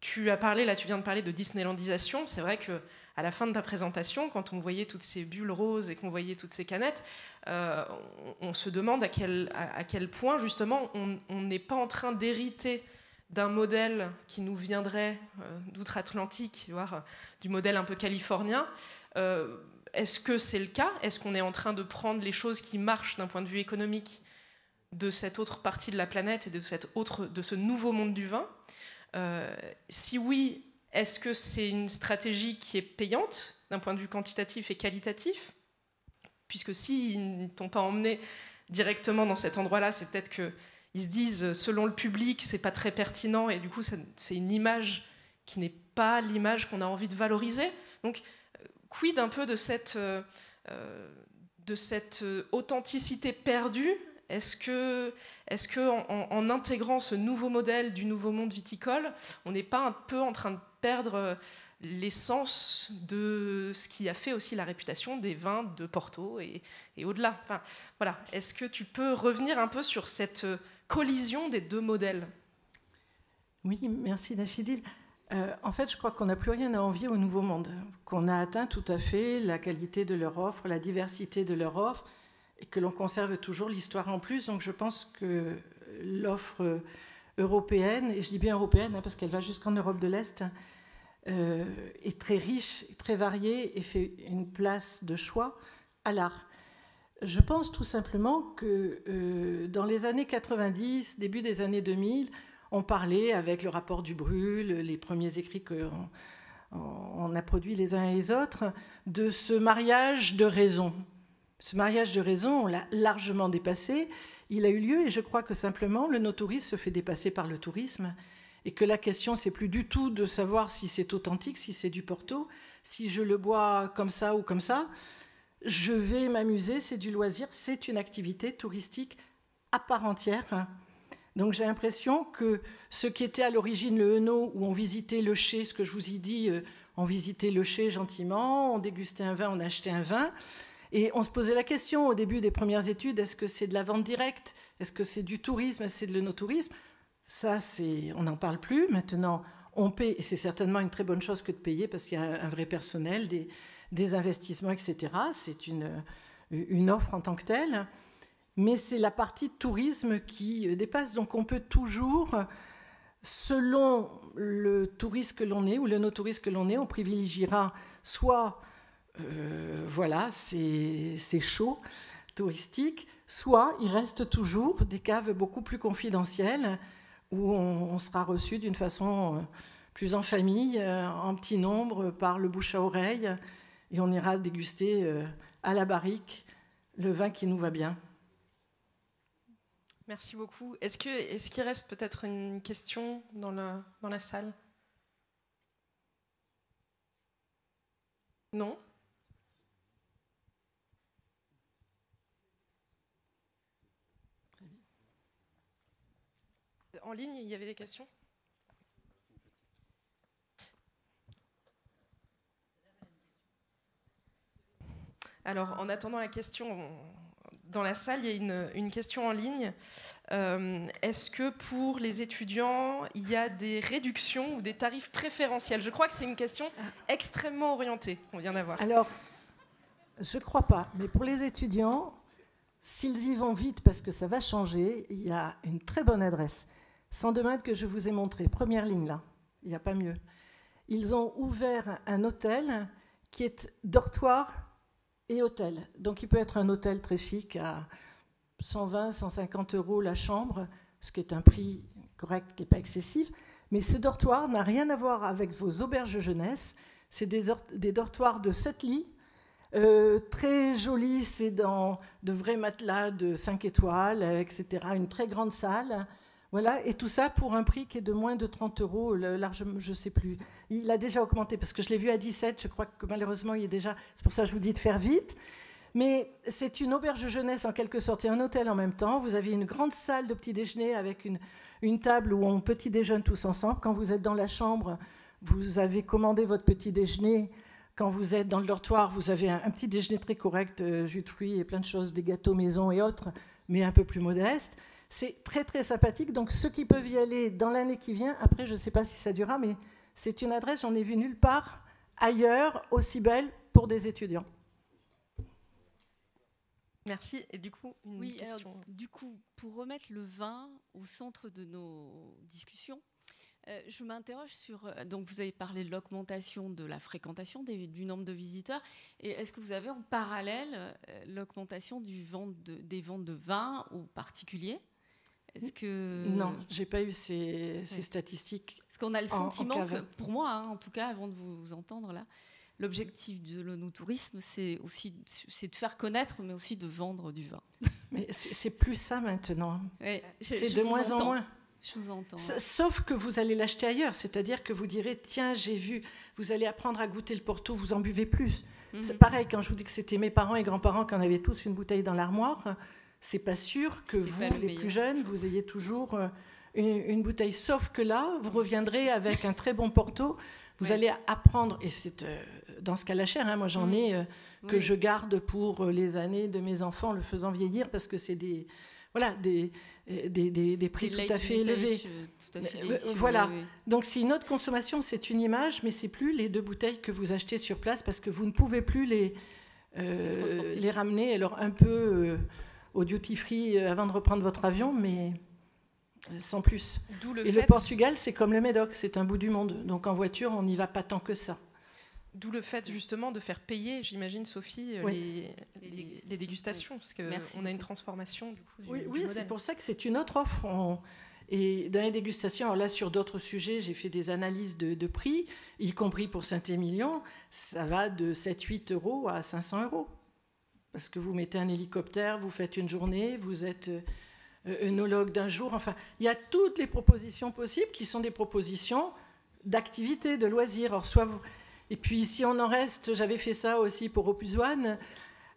Tu viens de parler de Disneylandisation. C'est vrai qu'à la fin de ta présentation, quand on voyait toutes ces bulles roses et qu'on voyait toutes ces canettes, on se demande à quel point, justement, on n'est pas en train d'hériter d'un modèle qui nous viendrait d'outre-Atlantique, voire du modèle un peu californien. Est-ce que c'est le cas? Est-ce qu'on est en train de prendre les choses qui marchent d'un point de vue économique de cette autre partie de la planète et de ce nouveau monde du vin? Si oui, est-ce que c'est une stratégie qui est payante d'un point de vue quantitatif et qualitatif? Puisque s'ils ne t'ont pas emmené directement dans cet endroit-là, c'est peut-être qu'ils se disent, selon le public, c'est pas très pertinent, et du coup, c'est une image qui n'est pas l'image qu'on a envie de valoriser. Donc, quid un peu de cette authenticité perdue? Est-ce que en intégrant ce nouveau modèle du nouveau monde viticole, on n'est pas un peu en train de perdre l'essence de ce qui a fait aussi la réputation des vins de Porto et au-delà? Enfin, voilà. Est-ce que tu peux revenir un peu sur cette collision des deux modèles? Oui, merci Nachidil. En fait, je crois qu'on n'a plus rien à envier au nouveau monde, qu'on a atteint tout à fait la qualité de leur offre, la diversité de leur offre, et que l'on conserve toujours l'histoire en plus. Donc je pense que l'offre européenne, et je dis bien européenne parce qu'elle va jusqu'en Europe de l'Est, est très riche, très variée et fait une place de choix à l'art. Je pense tout simplement que dans les années 90, début des années 2000, on parlait avec le rapport du Brûle, les premiers écrits qu'on a produits les uns et les autres, de ce mariage de raison. Ce mariage de raison, on l'a largement dépassé. Il a eu lieu et je crois que simplement le no-tourisme se fait dépasser par le tourisme et que la question, c'est plus du tout de savoir si c'est authentique, si c'est du Porto, si je le bois comme ça ou comme ça. Je vais m'amuser, c'est du loisir, c'est une activité touristique à part entière. Donc j'ai l'impression que ce qui était à l'origine le Hainaut, où on visitait le chai, ce que je vous ai dit, on visitait le chai gentiment, on dégustait un vin, on achetait un vin. Et on se posait la question au début des premières études, est-ce que c'est de la vente directe? Est-ce que c'est du tourisme? Est-ce que c'est de l'œnotourisme? Ça, on n'en parle plus. Maintenant, on paie, et c'est certainement une très bonne chose que de payer parce qu'il y a un vrai personnel, des investissements, etc. C'est une offre en tant que telle. Mais c'est la partie tourisme qui dépasse. Donc on peut toujours, selon le touriste que l'on est ou le no-touriste que l'on est, on privilégiera soit... voilà, c'est chaud, touristique, soit il reste toujours des caves beaucoup plus confidentielles où on sera reçu d'une façon plus en famille, en petit nombre, par le bouche à oreille, et on ira déguster à la barrique le vin qui nous va bien. Merci beaucoup. Est-ce qu'il reste peut-être une question dans la salle? Non? En ligne, il y avait des questions? Alors, en attendant la question, dans la salle, il y a une question en ligne. Est-ce que pour les étudiants, il y a des réductions ou des tarifs préférentiels? Je crois que c'est une question extrêmement orientée qu'on vient d'avoir. Alors, je ne crois pas. Mais pour les étudiants, s'ils y vont vite, parce que ça va changer, il y a une très bonne adresse. 102 mètres que je vous ai montré, première ligne là, il n'y a pas mieux. Ils ont ouvert un hôtel qui est dortoir et hôtel. Donc il peut être un hôtel très chic à 120, 150 € la chambre, ce qui est un prix correct, qui n'est pas excessif. Mais ce dortoir n'a rien à voir avec vos auberges jeunesse. C'est des dortoirs de 7 lits, très jolis, c'est dans de vrais matelas de 5 étoiles, etc. Une très grande salle. Voilà, et tout ça pour un prix qui est de moins de 30 €, largement, je ne sais plus. Il a déjà augmenté, parce que je l'ai vu à 17, je crois que malheureusement, il est déjà... C'est pour ça que je vous dis de faire vite. Mais c'est une auberge jeunesse en quelque sorte et un hôtel en même temps. Vous avez une grande salle de petit déjeuner avec une table où on petit déjeune tous ensemble. Quand vous êtes dans la chambre, vous avez commandé votre petit déjeuner. Quand vous êtes dans le dortoir, vous avez un petit déjeuner très correct, jus de fruits et plein de choses, des gâteaux maison et autres, mais un peu plus modeste. C'est très très sympathique. Donc ceux qui peuvent y aller dans l'année qui vient, après je ne sais pas si ça durera, mais c'est une adresse, j'en ai vu nulle part ailleurs aussi belle pour des étudiants. Merci. Et du coup, une question. Alors, du coup, pour remettre le vin au centre de nos discussions, je m'interroge sur... donc, vous avez parlé de l'augmentation de la fréquentation, du nombre de visiteurs. Et est-ce que vous avez en parallèle l'augmentation des ventes de vin aux particuliers? Est-ce que... Non, je n'ai pas eu ces statistiques. Parce qu'on a le sentiment que, pour moi, hein, en tout cas, avant de vous entendre là, l'objectif de l'onotourisme, c'est de faire connaître, mais aussi de vendre du vin. Mais c'est plus ça maintenant. Oui, c'est de moins en moins. Je vous entends. Sauf que vous allez l'acheter ailleurs, c'est-à-dire que vous direz, tiens, j'ai vu, vous allez apprendre à goûter le Porto, vous en buvez plus. C'est pareil, quand je vous dis que c'était mes parents et grands-parents qui en avaient tous une bouteille dans l'armoire, c'est pas sûr que vous, les plus jeunes, vous ayez toujours une bouteille. Sauf que là, vous reviendrez avec un très bon Porto. Vous allez apprendre, et c'est dans ce cas-là cher, hein, moi j'en ai que je garde pour les années de mes enfants, le faisant vieillir, parce que c'est des prix tout à fait élevés. Voilà, donc c'est une autre consommation, c'est une image, mais c'est plus les 2 bouteilles que vous achetez sur place, parce que vous ne pouvez plus les ramener, alors un peu au duty-free avant de reprendre votre avion, mais... sans plus. Le Portugal, c'est comme le Médoc, c'est un bout du monde. Donc en voiture, on n'y va pas tant que ça. D'où le fait justement de faire payer, j'imagine, Sophie, les dégustations, parce qu'on a une transformation du coup, du modèle. C'est pour ça que c'est une autre offre. Et dans les dégustations, alors là, sur d'autres sujets, j'ai fait des analyses de prix, y compris pour Saint-Émilion, ça va de 7-8 euros à 500 euros. Parce que vous mettez un hélicoptère, vous faites une journée, vous êtes... œnologue d'un jour, enfin, il y a toutes les propositions possibles qui sont des propositions d'activité, de loisirs. Alors, soit vous... Et puis, si on en reste, j'avais fait ça aussi pour Opus One,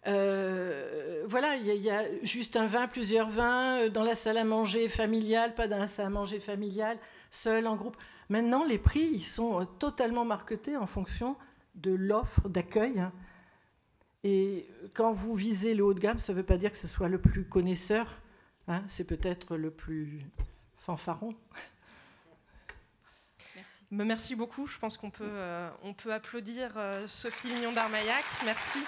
voilà, il y a juste un vin, plusieurs vins, dans la salle à manger familiale, pas dans la salle à manger familiale, seul, en groupe. Maintenant, les prix, ils sont totalement marketés en fonction de l'offre d'accueil. Et quand vous visez le haut de gamme, ça ne veut pas dire que ce soit le plus connaisseur. Hein, c'est peut-être le plus fanfaron. Merci beaucoup. Je pense qu'on peut applaudir Sophie Lignon d'Armaillac. Merci.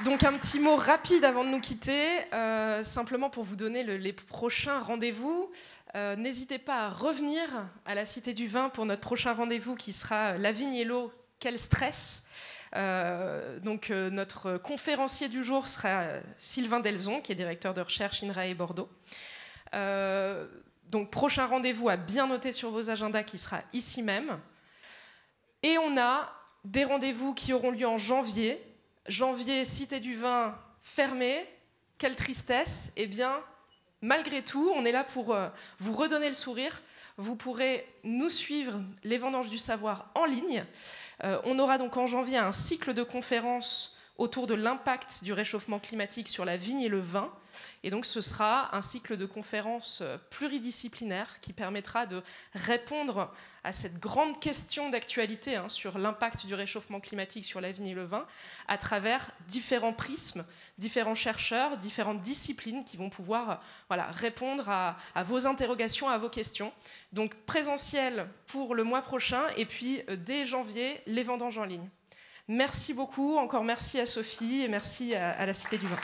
Donc un petit mot rapide avant de nous quitter, simplement pour vous donner les prochains rendez-vous. N'hésitez pas à revenir à la Cité du Vin pour notre prochain rendez-vous qui sera La Vigne et l'eau, quel stress. Donc notre conférencier du jour sera Sylvain Delzon, qui est directeur de recherche INRAE Bordeaux. Donc prochain rendez-vous à bien noter sur vos agendas qui sera ici même. Et on a des rendez-vous qui auront lieu en janvier. Janvier, Cité du Vin fermée. Quelle tristesse. Eh bien, malgré tout, on est là pour vous redonner le sourire. Vous pourrez nous suivre, les Vendanges du Savoir, en ligne. On aura donc en janvier un cycle de conférences autour de l'impact du réchauffement climatique sur la vigne et le vin. Et donc ce sera un cycle de conférences pluridisciplinaire qui permettra de répondre à cette grande question d'actualité sur l'impact du réchauffement climatique sur la vigne et le vin à travers différents prismes, différents chercheurs, différentes disciplines qui vont pouvoir répondre à vos interrogations, à vos questions. Donc présentiel pour le mois prochain et puis dès janvier, les vendanges en ligne. Merci beaucoup, encore merci à Sophie et merci à la Cité du Vin.